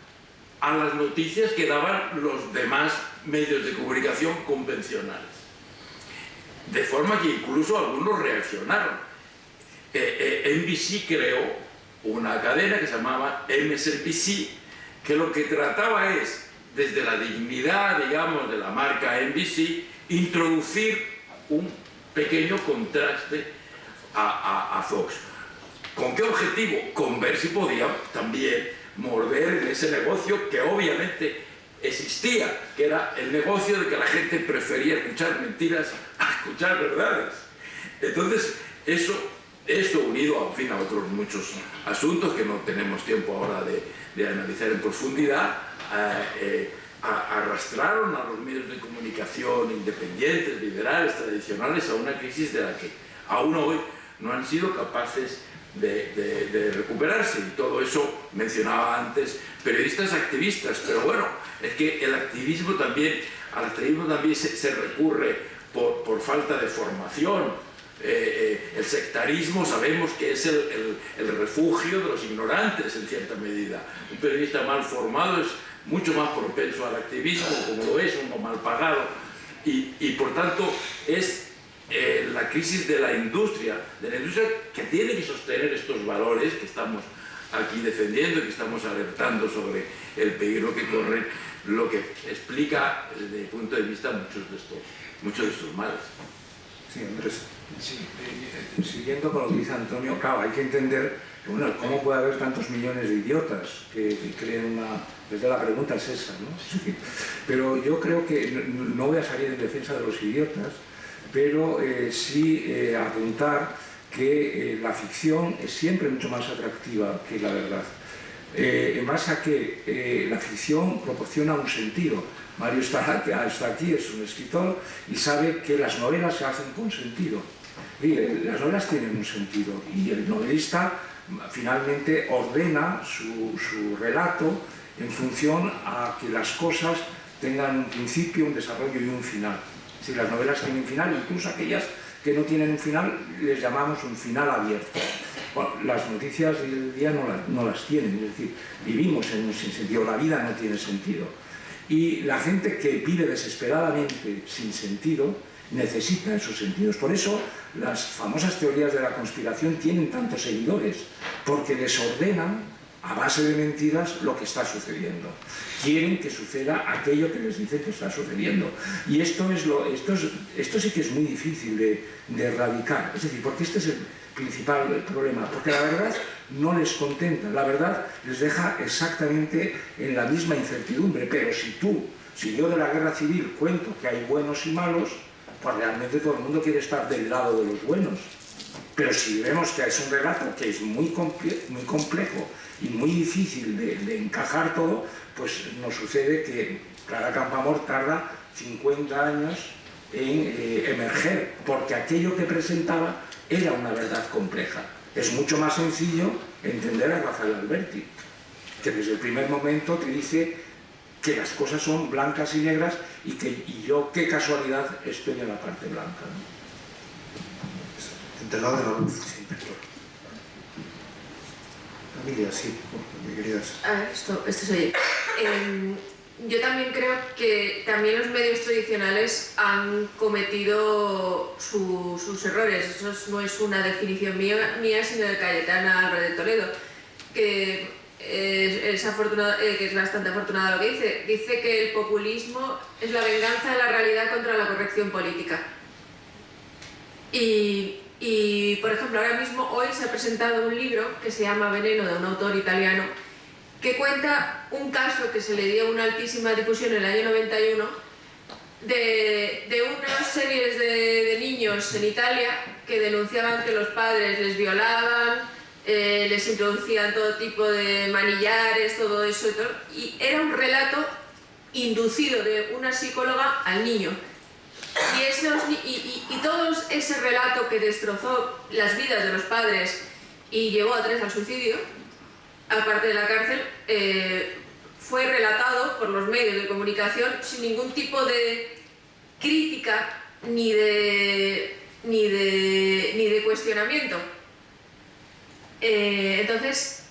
a las noticias que daban los demás medios de comunicación convencionales. De forma que incluso algunos reaccionaron. NBC creó una cadena que se llamaba MSNBC, que lo que trataba es, desde la dignidad, digamos, de la marca NBC, introducir un pequeño contraste a Fox. ¿Con qué objetivo? Con ver si podía también morder en ese negocio que obviamente existía, que era el negocio de que la gente prefería escuchar mentiras a escuchar verdades. Entonces, esto unido, en fin, a otros muchos asuntos que no tenemos tiempo ahora de analizar en profundidad, arrastraron a los medios de comunicación independientes, liberales, tradicionales, a una crisis de la que aún hoy no han sido capaces de recuperarse. Y todo eso mencionaba antes periodistas activistas, pero bueno, es que al activismo también se recurre por falta de formación. El sectarismo sabemos que es el refugio de los ignorantes en cierta medida. Un periodista mal formado es mucho más propenso al activismo, como lo es uno mal pagado, y por tanto es la crisis de la industria que tiene que sostener estos valores que estamos aquí defendiendo y que estamos alertando sobre el peligro que corren, lo que explica desde mi punto de vista muchos de estos males. Sí, Andrés. Sí, siguiendo con lo que dice Antonio, claro, hay que entender bueno, cómo puede haber tantos millones de idiotas que creen una... Desde la pregunta es esa, ¿no? Sí. Pero yo creo que no voy a salir en defensa de los idiotas, pero sí apuntar que la ficción es siempre mucho más atractiva que la verdad. ¿En base a que la ficción proporciona un sentido? Mario está aquí, es un escritor y sabe que las novelas se hacen con sentido. Las novelas tienen un sentido y el novelista finalmente ordena su relato en función a que las cosas tengan un principio, un desarrollo y un final. Si las novelas tienen final, incluso aquellas que no tienen un final, les llamamos un final abierto. Bueno, las noticias del día no las tienen, es decir, vivimos en un sinsentido, la vida no tiene sentido. Y la gente que vive desesperadamente sin sentido necesita esos sentidos. Por eso las famosas teorías de la conspiración tienen tantos seguidores, porque desordenan a base de mentiras lo que está sucediendo. Quieren que suceda aquello que les dice que está sucediendo. Y esto sí que es muy difícil de erradicar. Es decir, porque este es el principal problema, porque la verdad no les contenta, la verdad les deja exactamente en la misma incertidumbre. Pero si yo de la guerra civil cuento que hay buenos y malos, pues realmente todo el mundo quiere estar del lado de los buenos. Pero si vemos que es un relato que es muy complejo y muy difícil de encajar todo, pues nos sucede que Clara Campoamor tarda 50 años en emerger, porque aquello que presentaba era una verdad compleja. Es mucho más sencillo entender a Rafael Alberti, que desde el primer momento te dice que las cosas son blancas y negras y yo, qué casualidad, estoy en la parte blanca, ¿no? Del lado de la luz, sí. Emilia, sí, ¿qué querías? Esto soy yo. Yo también creo que también los medios tradicionales han cometido sus errores. Eso no es una definición mía, sino de Cayetana Álvarez de Toledo, que es bastante afortunada lo que dice. Dice que el populismo es la venganza de la realidad contra la corrección política. Y, por ejemplo, ahora mismo, hoy se ha presentado un libro que se llama Veneno, de un autor italiano, que cuenta un caso que se le dio una altísima difusión en el año 91 de unas series de niños en Italia que denunciaban que los padres les violaban, les introducían todo tipo de manillares, todo eso y todo. Y era un relato inducido de una psicóloga al niño. Y todo ese relato que destrozó las vidas de los padres y llevó a 3 al suicidio, aparte de la cárcel, fue relatado por los medios de comunicación sin ningún tipo de crítica ni de cuestionamiento. Entonces,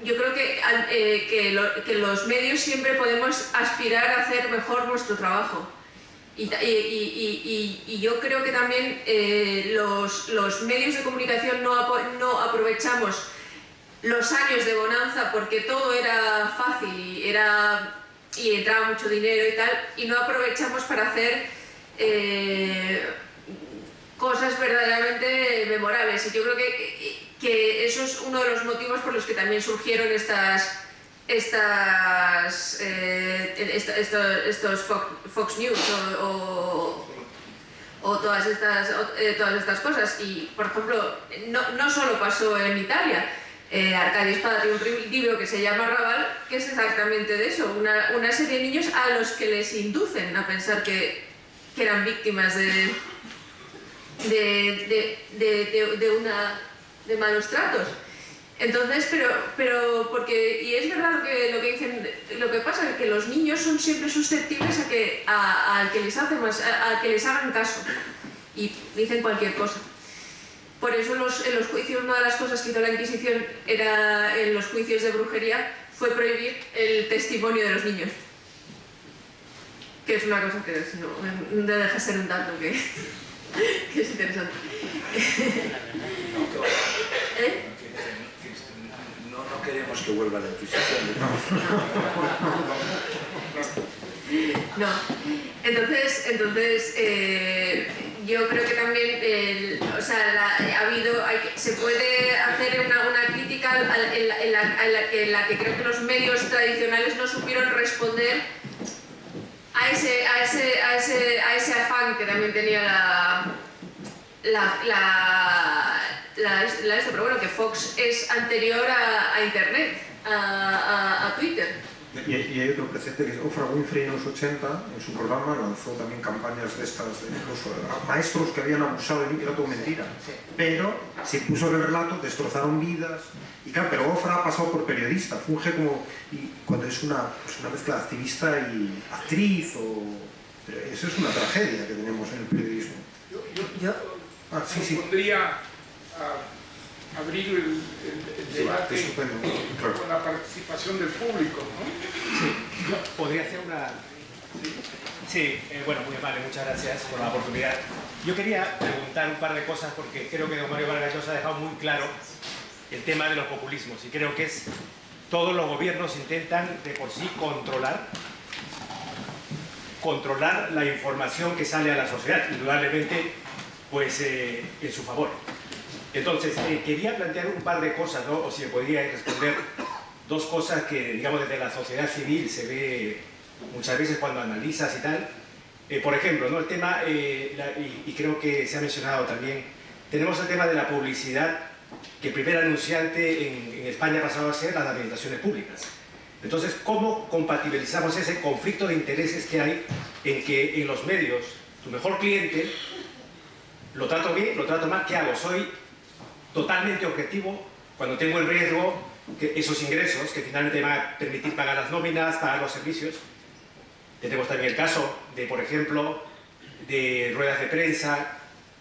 yo creo que los medios siempre podemos aspirar a hacer mejor nuestro trabajo. Y yo creo que también los medios de comunicación no aprovechamos los años de bonanza porque todo era fácil y entraba mucho dinero y tal, y no aprovechamos para hacer cosas verdaderamente memorables. Y yo creo que eso es uno de los motivos por los que también surgieron estos Fox News o todas estas cosas. Y, por ejemplo, no solo pasó en Italia. Arcadio Espada tiene un libro que se llama Raval, que es exactamente de eso, una serie de niños a los que les inducen a pensar que eran víctimas de malos tratos. Entonces, y es verdad lo que dicen, lo que pasa es que los niños son siempre susceptibles a que les hagan caso y dicen cualquier cosa. Por eso en los juicios, una de las cosas que hizo la Inquisición en los juicios de brujería fue prohibir el testimonio de los niños, que es una cosa que no deja de ser un dato que es interesante. No queremos que vuelva la Inquisición. No. Entonces yo creo que también se puede hacer una crítica en la que creo que los medios tradicionales no supieron responder a ese afán que también tenía pero bueno, que Fox es anterior a Internet. a Twitter. Y hay otro precedente que es Oprah Winfrey en los 80, en su programa lanzó también campañas de estas de los maestros que habían abusado de mí, que era todo mentira, pero se puso en el relato, destrozaron vidas, y claro, pero Oprah ha pasado por periodista, funge como, y cuando es una mezcla de activista y actriz, pero eso es una tragedia que tenemos en el periodismo. Sí. Podría abrir el debate claro, con la participación del público, ¿no? Sí, yo podría hacer una... Sí, bueno, muy amable, muchas gracias por la oportunidad. Yo quería preguntar un par de cosas porque creo que don Mario Vargas Llosa ha dejado muy claro el tema de los populismos y creo que todos los gobiernos intentan de por sí controlar la información que sale a la sociedad, indudablemente pues en su favor. Entonces, quería plantear un par de cosas, ¿no? O si me podría responder dos cosas que, digamos, desde la sociedad civil se ve muchas veces cuando analizas y tal. Por ejemplo, ¿no? El tema, y creo que se ha mencionado también, tenemos el tema de la publicidad, que el primer anunciante en España ha pasado a ser las administraciones públicas. Entonces, ¿cómo compatibilizamos ese conflicto de intereses que hay en que en los medios, tu mejor cliente, lo trato bien, lo trato mal, ¿qué hago? Soy totalmente objetivo cuando tengo el riesgo que esos ingresos que finalmente van a permitir pagar las nóminas, pagar los servicios. Tenemos también el caso de, por ejemplo, de ruedas de prensa.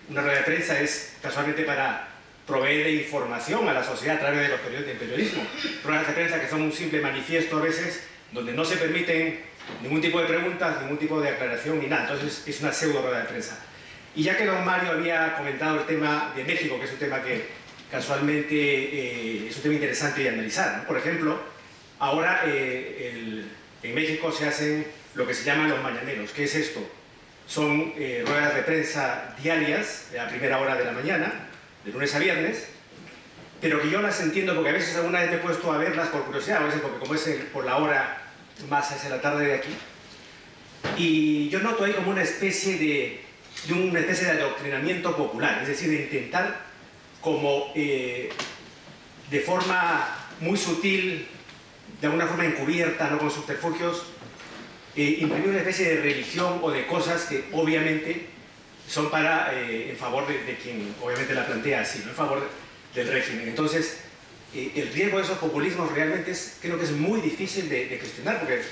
Una rueda de prensa es casualmente para proveer de información a la sociedad a través de los del periodismo. Ruedas de prensa que son un simple manifiesto a veces donde no se permiten ningún tipo de preguntas, ningún tipo de aclaración ni nada. Entonces es una pseudo rueda de prensa. Y ya que don Mario había comentado el tema de México, que es un tema que casualmente es un tema interesante de analizar, ¿no? Por ejemplo, ahora en México se hacen lo que se llaman los mañaneros. ¿Qué es esto? Son ruedas de prensa diarias a primera hora de la mañana, de lunes a viernes, pero que yo las entiendo porque a veces alguna vez me he puesto a verlas por curiosidad, a veces porque como es por la hora más hacia la tarde de aquí, y yo noto ahí como una especie de adoctrinamiento popular, es decir, de intentar como de forma muy sutil, de alguna forma encubierta, no con subterfugios, imprimir una especie de religión o de cosas que obviamente son para en favor de quien obviamente la plantea así, ¿no? En favor del régimen. Entonces, el riesgo de esos populismos realmente creo que es muy difícil de gestionar, porque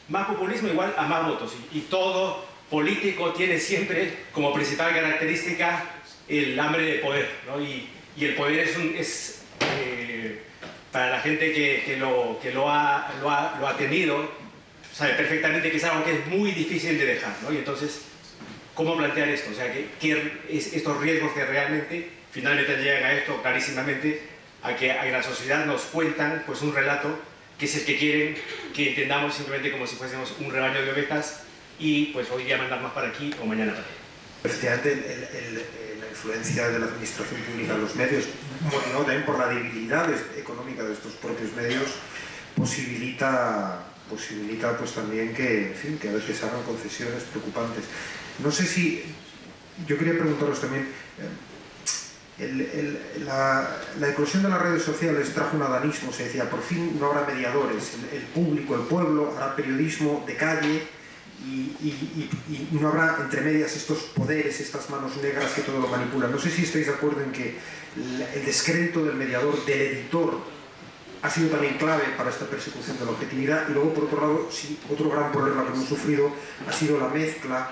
más populismo igual a más votos, y todo político tiene siempre como principal característica el hambre de poder, ¿no? Y el poder es para la gente que lo ha tenido, sabe perfectamente que es algo que es muy difícil de dejar, ¿no? Y entonces, ¿cómo plantear esto? O sea, estos riesgos que realmente finalmente llegan a esto clarísimamente, a que la sociedad nos cuentan pues un relato que es el que quieren que entendamos simplemente como si fuésemos un rebaño de ovejas y pues hoy día mandarnos para aquí o mañana para allá. Efectivamente, la influencia de la administración pública en los medios, bueno, también por la debilidad económica de estos propios medios, posibilita pues también que, en fin, que a veces hagan concesiones preocupantes. No sé si, yo quería preguntaros también, la eclosión de las redes sociales trajo un adanismo, se decía, por fin no habrá mediadores, el público, el pueblo hará periodismo de calle y no habrá entre medias estos poderes, estas manos negras que todo lo manipulan. No sé si estáis de acuerdo en que el descrédito del mediador, del editor, ha sido también clave para esta persecución de la objetividad, y luego por otro lado, sí, otro gran problema que hemos sufrido ha sido la mezcla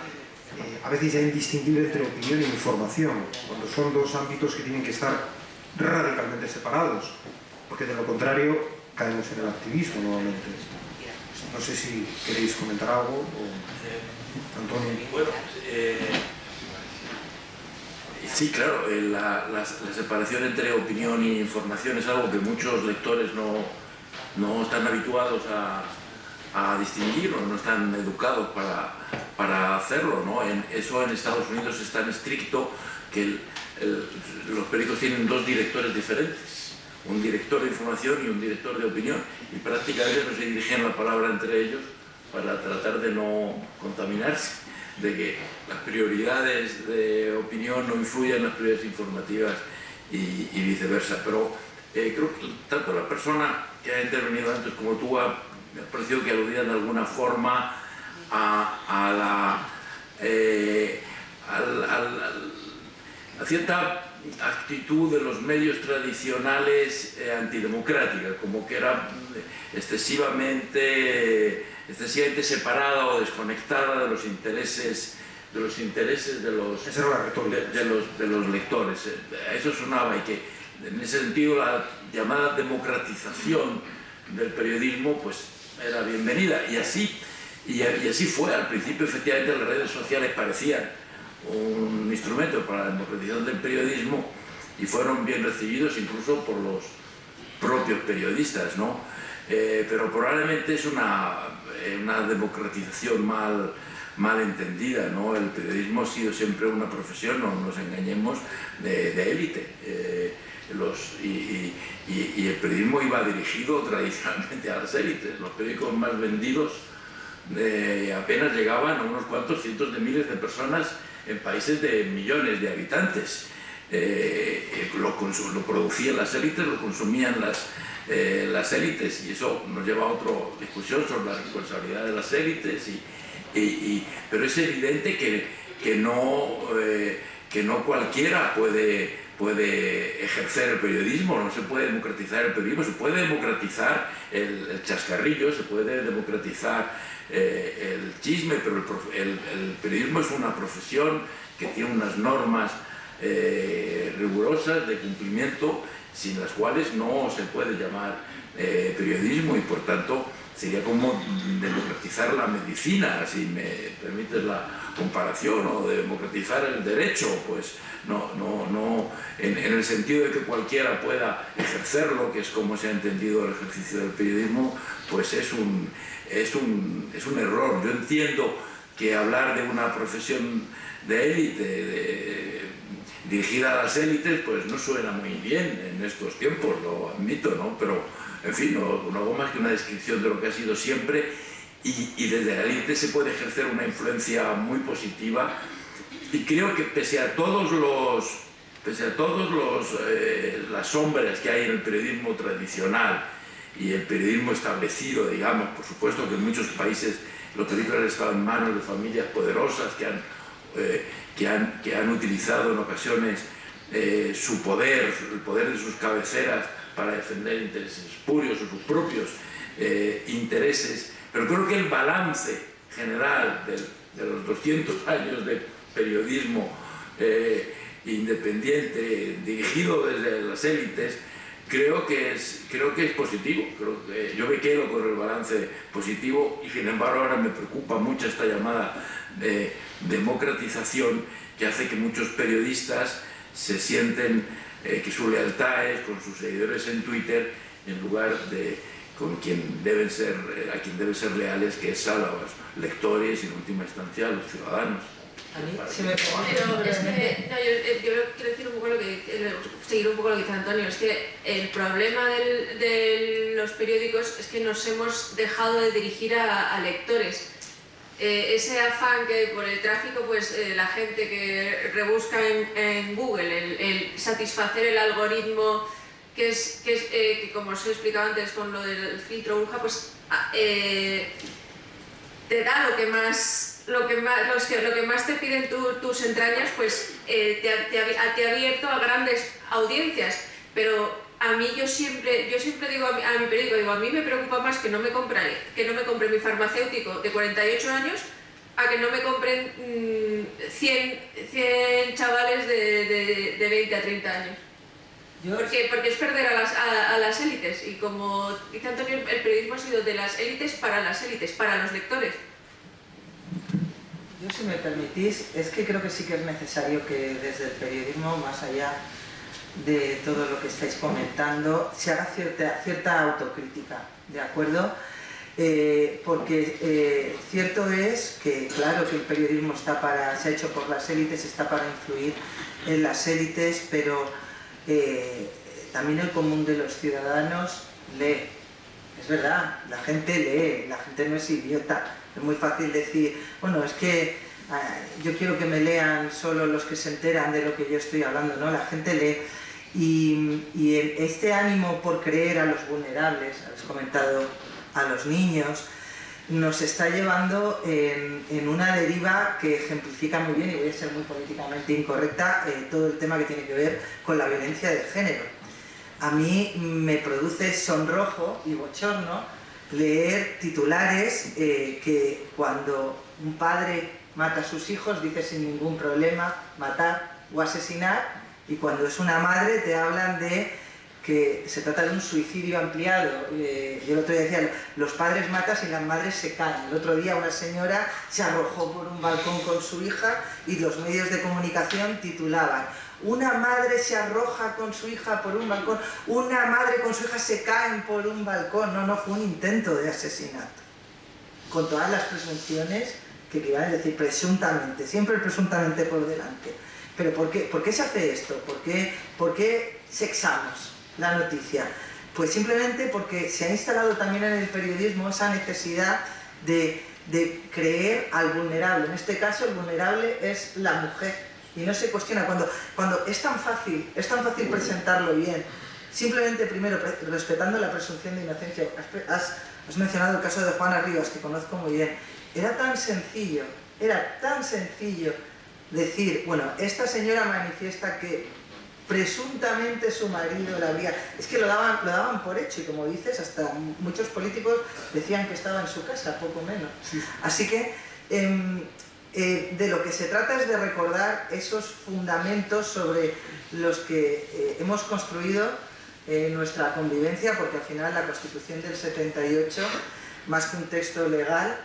a veces ya indistinguible entre opinión e información, cuando son dos ámbitos que tienen que estar radicalmente separados, porque de lo contrario caemos en el activismo nuevamente. No sé si queréis comentar algo, Antonio. Bueno, sí, claro, la separación entre opinión e información es algo que muchos lectores no están habituados a distinguir, o no están educados para hacerlo, ¿no? Eso en Estados Unidos es tan estricto que los periódicos tienen dos directores diferentes, un director de información y un director de opinión, y prácticamente no se dirigen la palabra entre ellos para tratar de no contaminarse, de que las prioridades de opinión no influyan en las prioridades informativas y viceversa. Pero creo que tanto la persona que ha intervenido antes como tú me ha parecido que aludían de alguna forma a cierta actitud de los medios tradicionales antidemocrática, como que era excesivamente separada o desconectada de los intereses de los lectores. Eso sonaba, y que en ese sentido la llamada democratización del periodismo pues era bienvenida, y así fue. Al principio, efectivamente, las redes sociales parecían un instrumento para la democratización del periodismo y fueron bien recibidos incluso por los propios periodistas, ¿no? Pero probablemente es una democratización mal entendida, ¿no? El periodismo ha sido siempre una profesión, no nos engañemos, de élite. Y el periodismo iba dirigido tradicionalmente a las élites. Los periódicos más vendidos apenas llegaban a unos cuantos cientos de miles de personas en países de millones de habitantes. Lo producían las élites, lo consumían las élites, y eso nos lleva a otra discusión sobre la responsabilidad de las élites. Pero es evidente que no cualquiera puede ejercer el periodismo, no se puede democratizar el periodismo. Se puede democratizar el chascarrillo, se puede democratizar el chisme, pero el periodismo es una profesión que tiene unas normas rigurosas de cumplimiento, sin las cuales no se puede llamar periodismo, y por tanto sería como democratizar la medicina, si me permites la comparación, o democratizar el derecho. Pues no, en el sentido de que cualquiera pueda ejercerlo, que es como se ha entendido el ejercicio del periodismo, pues es un error. Yo entiendo que hablar de una profesión de élite, dirigida a las élites, pues no suena muy bien en estos tiempos, lo admito, ¿no? Pero, en fin, no hago más que una descripción de lo que ha sido siempre, y desde la élite se puede ejercer una influencia muy positiva, y creo que pese a todos las sombras que hay en el periodismo tradicional y el periodismo establecido, digamos, por supuesto que en muchos países los periódicos han estado en manos de familias poderosas que han utilizado en ocasiones su poder, el poder de sus cabeceras, para defender intereses espurios o sus propios intereses. Pero creo que el balance general de los 200 años de periodismo independiente, dirigido desde las élites, creo que es positivo. Yo me quedo con el balance positivo, y sin embargo ahora me preocupa mucho esta llamada democratización, que hace que muchos periodistas se sienten que su lealtad es con sus seguidores en Twitter, en lugar de con quien deben ser leales, que es a los lectores y en última instancia a los ciudadanos. Pero es que, yo quiero decir un poco seguir un poco lo que dice Antonio. Es que el problema de los periódicos es que nos hemos dejado de dirigir a lectores. Ese afán que por el tráfico, pues la gente que rebusca en Google, el satisfacer el algoritmo, que como os he explicado antes con lo del filtro Urja, pues te da lo que más te piden tus entrañas, pues te ha abierto a grandes audiencias. Pero a mí yo siempre digo a mi periódico, digo, a mí me preocupa más que no me compre mi farmacéutico de 48 años a que no me compren 100 chavales de 20 a 30 años. Porque es perder a las élites, y como dice Antonio, el periodismo ha sido de las élites, para los lectores. Yo, si me permitís, es que creo que sí que es necesario que desde el periodismo, más allá de todo lo que estáis comentando, se haga cierta autocrítica, ¿de acuerdo? Porque cierto es que, claro, que el periodismo se ha hecho por las élites, está para influir en las élites, pero también el común de los ciudadanos lee. Es verdad, la gente lee, la gente no es idiota. Es muy fácil decir, bueno, es que yo quiero que me lean solo los que se enteran de lo que yo estoy hablando, ¿no? La gente lee. Y este ánimo por creer a los vulnerables, habéis comentado a los niños, nos está llevando en una deriva que ejemplifica muy bien, y voy a ser muy políticamente incorrecta, todo el tema que tiene que ver con la violencia de género. A mí me produce sonrojo y bochorno leer titulares que cuando un padre mata a sus hijos dice sin ningún problema matar o asesinar, y cuando es una madre te hablan de que se trata de un suicidio ampliado. Yo el otro día decía, los padres matan y las madres se caen. El otro día una señora se arrojó por un balcón con su hija y los medios de comunicación titulaban: una madre se arroja con su hija por un balcón, una madre con su hija se caen por un balcón. No, fue un intento de asesinato. Con todas las presunciones que iban a decir presuntamente, siempre presuntamente por delante. Pero ¿por qué se hace esto? ¿Por qué sexamos la noticia? Pues simplemente porque se ha instalado también en el periodismo esa necesidad de creer al vulnerable. En este caso el vulnerable es la mujer y no se cuestiona. Cuando es tan fácil presentarlo bien, simplemente primero respetando la presunción de inocencia. Has mencionado el caso de Juana Rivas, que conozco muy bien. Era tan sencillo decir, bueno, esta señora manifiesta que presuntamente su marido la habría... Es que lo daban por hecho, y como dices, hasta muchos políticos decían que estaba en su casa, poco menos. Sí. Así que de lo que se trata es de recordar esos fundamentos sobre los que hemos construido nuestra convivencia, porque al final la Constitución del 78, más que un texto legal,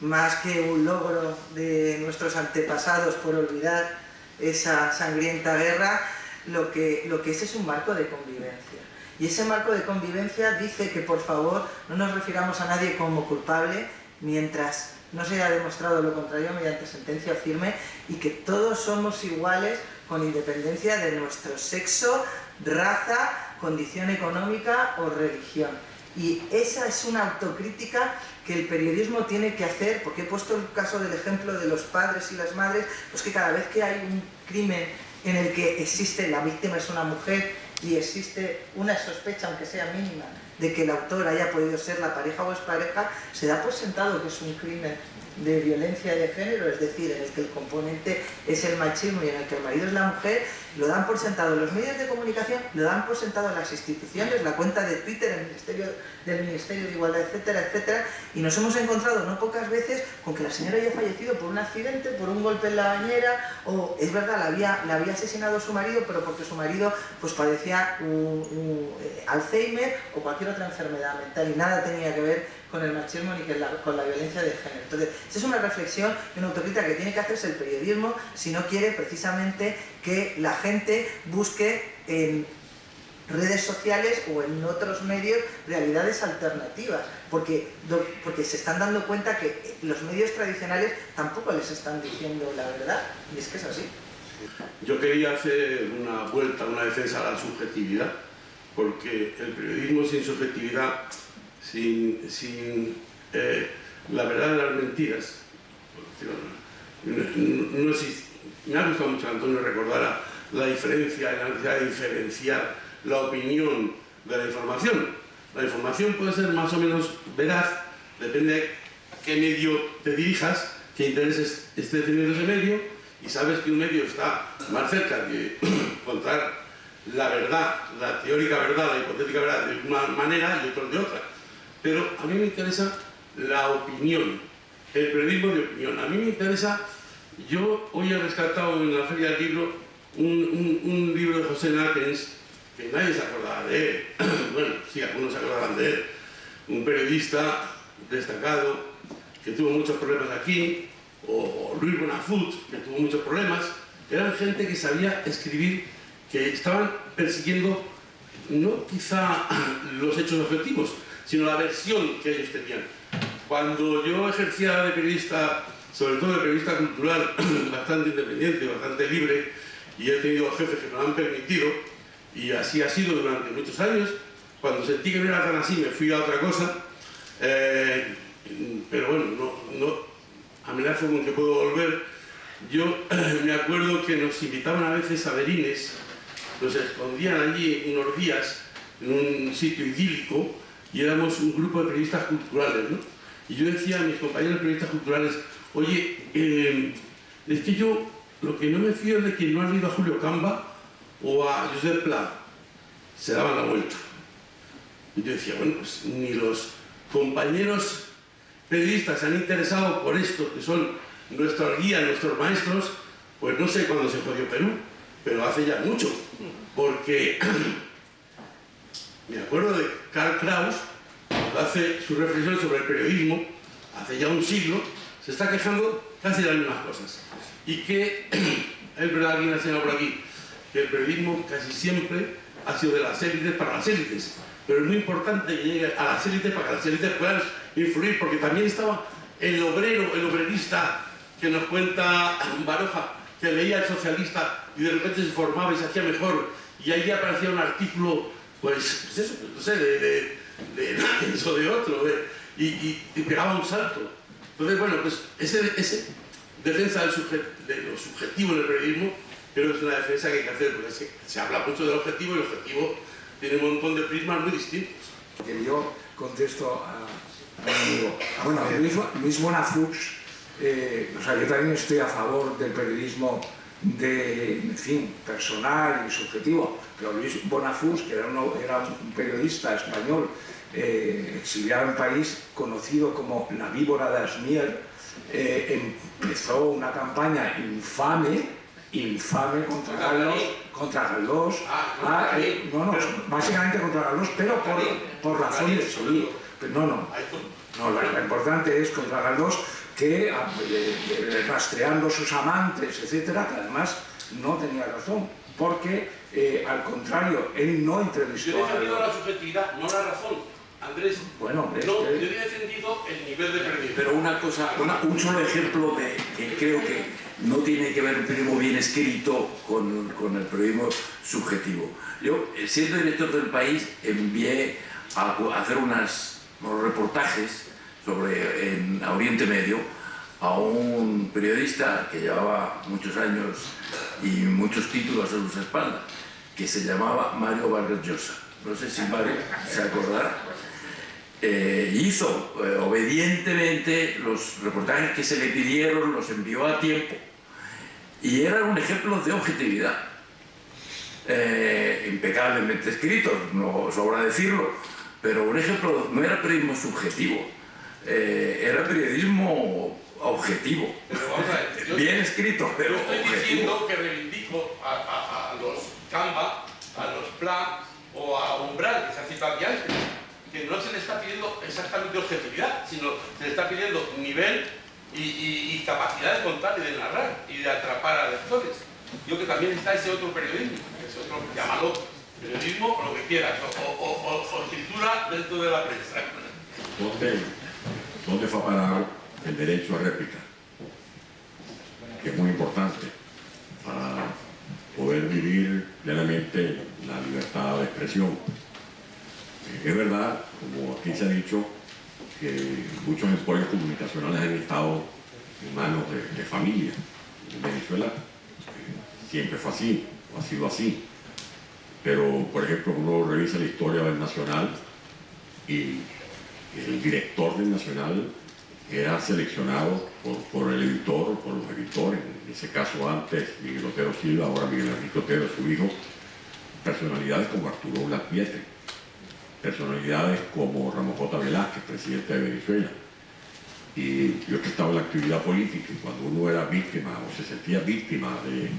más que un logro de nuestros antepasados por olvidar esa sangrienta guerra, lo que es un marco de convivencia. Y ese marco de convivencia dice que, por favor, no nos refiramos a nadie como culpable mientras no se haya demostrado lo contrario mediante sentencia firme, y que todos somos iguales con independencia de nuestro sexo, raza, condición económica o religión. Y esa es una autocrítica que el periodismo tiene que hacer, porque he puesto el caso del ejemplo de los padres y las madres, pues que cada vez que hay un crimen en el que existe, la víctima es una mujer y existe una sospecha, aunque sea mínima, de que el autor haya podido ser la pareja o expareja, se da por sentado que es un crimen de violencia de género, es decir, en el que el componente es el machismo y en el que el marido es la mujer. Lo dan por sentado los medios de comunicación, lo dan por sentado las instituciones, la cuenta de Twitter del Ministerio de Igualdad, etcétera, etcétera, y nos hemos encontrado no pocas veces con que la señora haya fallecido por un accidente, por un golpe en la bañera, o es verdad, la había asesinado su marido, pero porque su marido pues padecía un Alzheimer o cualquier otra enfermedad mental, y nada tenía que ver con el machismo ni con la violencia de género. Entonces, esa es una reflexión y una autocrítica que tiene que hacerse el periodismo si no quiere precisamente que la gente busque en redes sociales o en otros medios realidades alternativas, porque se están dando cuenta que los medios tradicionales tampoco les están diciendo la verdad, y es que es así. Yo quería hacer una vuelta, una defensa a la subjetividad, porque el periodismo sin subjetividad, sin la verdad de las mentiras, no existe. Me ha gustado mucho, Antonio, recordar la diferencia, la necesidad de diferenciar la opinión de la información. La información puede ser más o menos veraz, depende de qué medio te dirijas, qué intereses esté defendiendo ese medio, y sabes que un medio está más cerca de contar la verdad, la teórica verdad, la hipotética verdad de una manera y otro de otra. Pero a mí me interesa la opinión, el periodismo de opinión. A mí me interesa, yo hoy he rescatado en la Feria del Libro un libro de José Natens, que nadie se acordaba de él. Bueno, sí, algunos se acordaban de él. Un periodista destacado que tuvo muchos problemas aquí, o Luis Bonafut, que tuvo muchos problemas. Eran gente que sabía escribir, que estaban persiguiendo no quizá los hechos objetivos, sino la versión que ellos tenían. Cuando yo ejercía de periodista, sobre todo de periodista cultural, bastante independiente, bastante libre, y he tenido jefes que me lo han permitido, y así ha sido durante muchos años, cuando sentí que no era tan así me fui a otra cosa, pero bueno, no amenazo con que puedo volver. Yo me acuerdo que nos invitaban a veces a verines nos escondían allí unos días en un sitio idílico y éramos un grupo de periodistas culturales, ¿no? Y yo decía a mis compañeros periodistas culturales, oye, es que yo lo que no me fío es de quien no ha leído a Julio Camba o a Josep Pla. Se daban la vuelta. Y yo decía, bueno, pues ni los compañeros periodistas se han interesado por esto, que son nuestros guías, nuestros maestros, pues no sé cuándo se jodió Perú, pero hace ya mucho. Porque me acuerdo de Karl Kraus, cuando hace su reflexión sobre el periodismo, hace ya un siglo, se está quejando casi de las mismas cosas. Y que, es verdad, alguien ha señalado por aquí, que el periodismo casi siempre ha sido de las élites para las élites. Pero es muy importante que llegue a las élites para que las élites puedan influir, porque también estaba el obrero, el obrerista que nos cuenta Baroja, que leía el socialista y de repente se formaba y se hacía mejor, y ahí aparecía un artículo, pues eso, no sé, de eso de otro, y pegaba un salto. Entonces, bueno, pues ese defensa de lo subjetivo en el periodismo, creo que es una defensa que hay que hacer, porque se habla mucho del objetivo y el objetivo tiene un montón de prismas muy distintos. Que yo contesto a mi amigo. Bueno, Luis Bonafux, o sea, yo también estoy a favor del periodismo en fin, personal y subjetivo, pero Luis Bonafux, que era un periodista español exiliado en París, conocido como la víbora de Asmier, empezó una campaña infame contra Galdós, básicamente contra Galdós, pero por razones, sí, pero lo importante es contra Galdós, que rastreando sus amantes, etcétera, que además no tenía razón, porque al contrario, él no entrevistó yo he defendido la subjetividad, no la razón. Andrés, bueno, yo he defendido el nivel de periodismo. Pero una cosa, un solo ejemplo que creo que no tiene que ver un periodismo bien escrito con el periodismo subjetivo. Yo, siendo director del País, envié a hacer unos reportajes en Oriente Medio a un periodista que llevaba muchos años y muchos títulos a sus espaldas, que se llamaba Mario Vargas Llosa. No sé si Mario se acordará. Hizo obedientemente los reportajes que se le pidieron, los envió a tiempo y era un ejemplo de objetividad, impecablemente escrito, no sobra decirlo, pero un ejemplo, no era periodismo subjetivo, era periodismo objetivo. Pero vamos a ver, bien escrito, pero yo estoy objetivo. diciendo que reivindico a los Camba, a los Pla o a Umbral, que se ha citado aquí antes, que no se le está pidiendo exactamente objetividad, sino se le está pidiendo nivel y capacidad de contar y de narrar y de atrapar a lectores. Yo que también está ese otro periodismo, ese otro, llámalo periodismo o lo que quieras, o escritura dentro de la prensa. ¿Dónde fue a parar el derecho a réplica? Que es muy importante para poder vivir plenamente la libertad de expresión. Es verdad, como aquí se ha dicho, que muchos emporios comunicacionales han estado en manos de familias. En Venezuela siempre fue así, o ha sido así. Pero, por ejemplo, uno revisa la historia del Nacional y el director del Nacional era seleccionado por el editor, por los editores, en ese caso antes Miguel Otero Silva, ahora Miguel Enrique Otero, su hijo, personalidades como Arturo Blas Pietri, personalidades como Ramón J. Velázquez, presidente de Venezuela. Y yo que estaba en la actividad política, y cuando uno era víctima o se sentía víctima de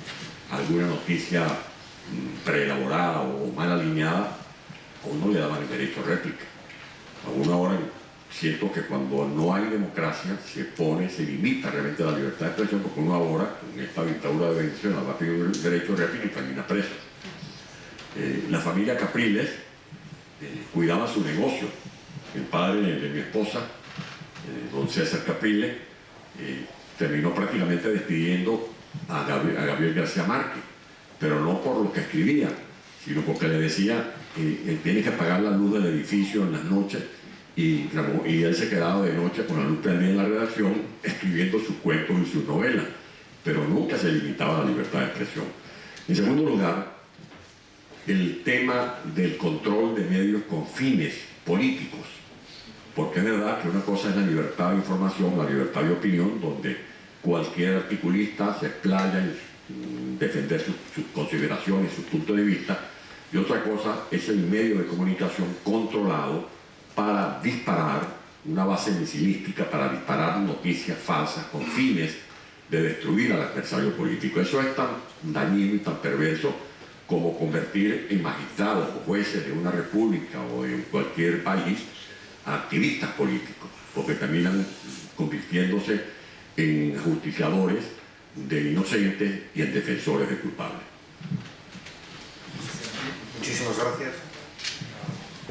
alguna noticia preelaborada o mal alineada, a uno le daban el derecho a réplica. A uno ahora siento que cuando no hay democracia se limita realmente la libertad de expresión, porque uno ahora, en esta dictadura de Venezuela, va a pedir el derecho a réplica y termina preso. La familia Capriles cuidaba su negocio. El padre de mi esposa, don César Capriles, terminó prácticamente despidiendo a Gabriel García Márquez, pero no por lo que escribía, sino porque le decía él tiene que apagar la luz del edificio en las noches, y él se quedaba de noche con la luz prendida en la redacción escribiendo sus cuentos y sus novelas, pero nunca se limitaba a la libertad de expresión. En segundo lugar, el tema del control de medios con fines políticos. Porque es verdad que una cosa es la libertad de información, la libertad de opinión, donde cualquier articulista se explaya en defender sus consideraciones, sus puntos de vista, y otra cosa es el medio de comunicación controlado para disparar una base misilística, para disparar noticias falsas con fines de destruir al adversario político. Eso es tan dañino y tan perverso como convertir en magistrados o jueces de una república o en cualquier país a activistas políticos, porque terminan convirtiéndose en ajusticiadores de inocentes y en defensores de culpables. Muchísimas gracias.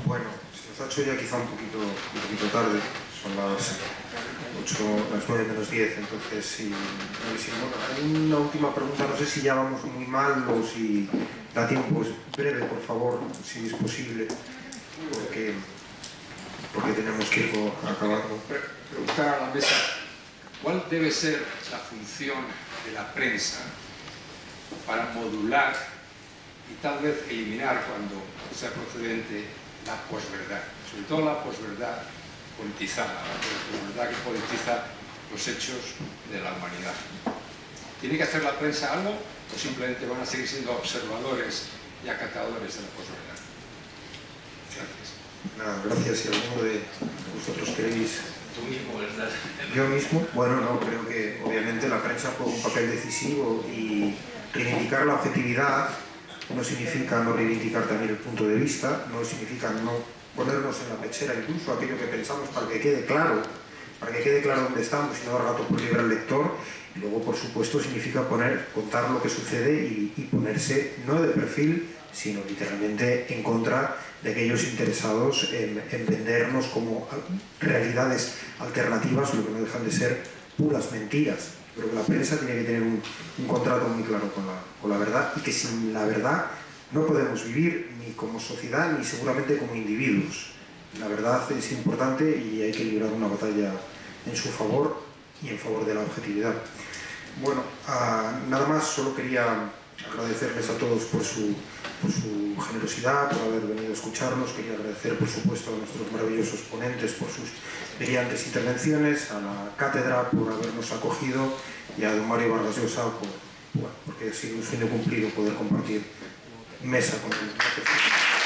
Bueno, se nos ha hecho ya quizá un poquito tarde, son las 9 menos 10, entonces si hay una última pregunta, no sé si ya vamos muy mal o si da tiempo, breve por favor, si es posible, porque tenemos que ir acabando. Preguntar a la mesa, ¿cuál debe ser la función de la prensa para modular y tal vez eliminar, cuando sea procedente, la posverdad? Sobre todo la posverdad politizada, la posverdad que politiza los hechos de la humanidad. ¿Tiene que hacer la prensa algo o simplemente van a seguir siendo observadores y acatadores de la posverdad? Gracias. Nada, gracias. Si alguno de vosotros queréis... Tú mismo, ¿verdad? Yo mismo, bueno, no, creo que obviamente la prensa juega un papel decisivo y reivindicar la objetividad no significa no reivindicar también el punto de vista, no significa no ponernos en la pechera incluso aquello que pensamos para que quede claro dónde estamos y no dar gato por liebre al lector. Y luego, por supuesto, significa contar lo que sucede y ponerse no de perfil, sino literalmente en contra de aquellos interesados en vendernos como realidades alternativas, lo que no dejan de ser puras mentiras. Creo que la prensa tiene que tener un contrato muy claro con la verdad, y que sin la verdad no podemos vivir ni como sociedad ni seguramente como individuos. La verdad es importante y hay que librar una batalla en su favor y en favor de la objetividad. Bueno, nada más, solo quería agradecerles a todos por su generosidad, por haber venido a escucharnos. Quería agradecer, por supuesto, a nuestros maravillosos ponentes por sus brillantes intervenciones, a la cátedra por habernos acogido y a don Mario Vargas Llosa porque ha sido un sueño cumplido poder compartir mesa con él. Gracias.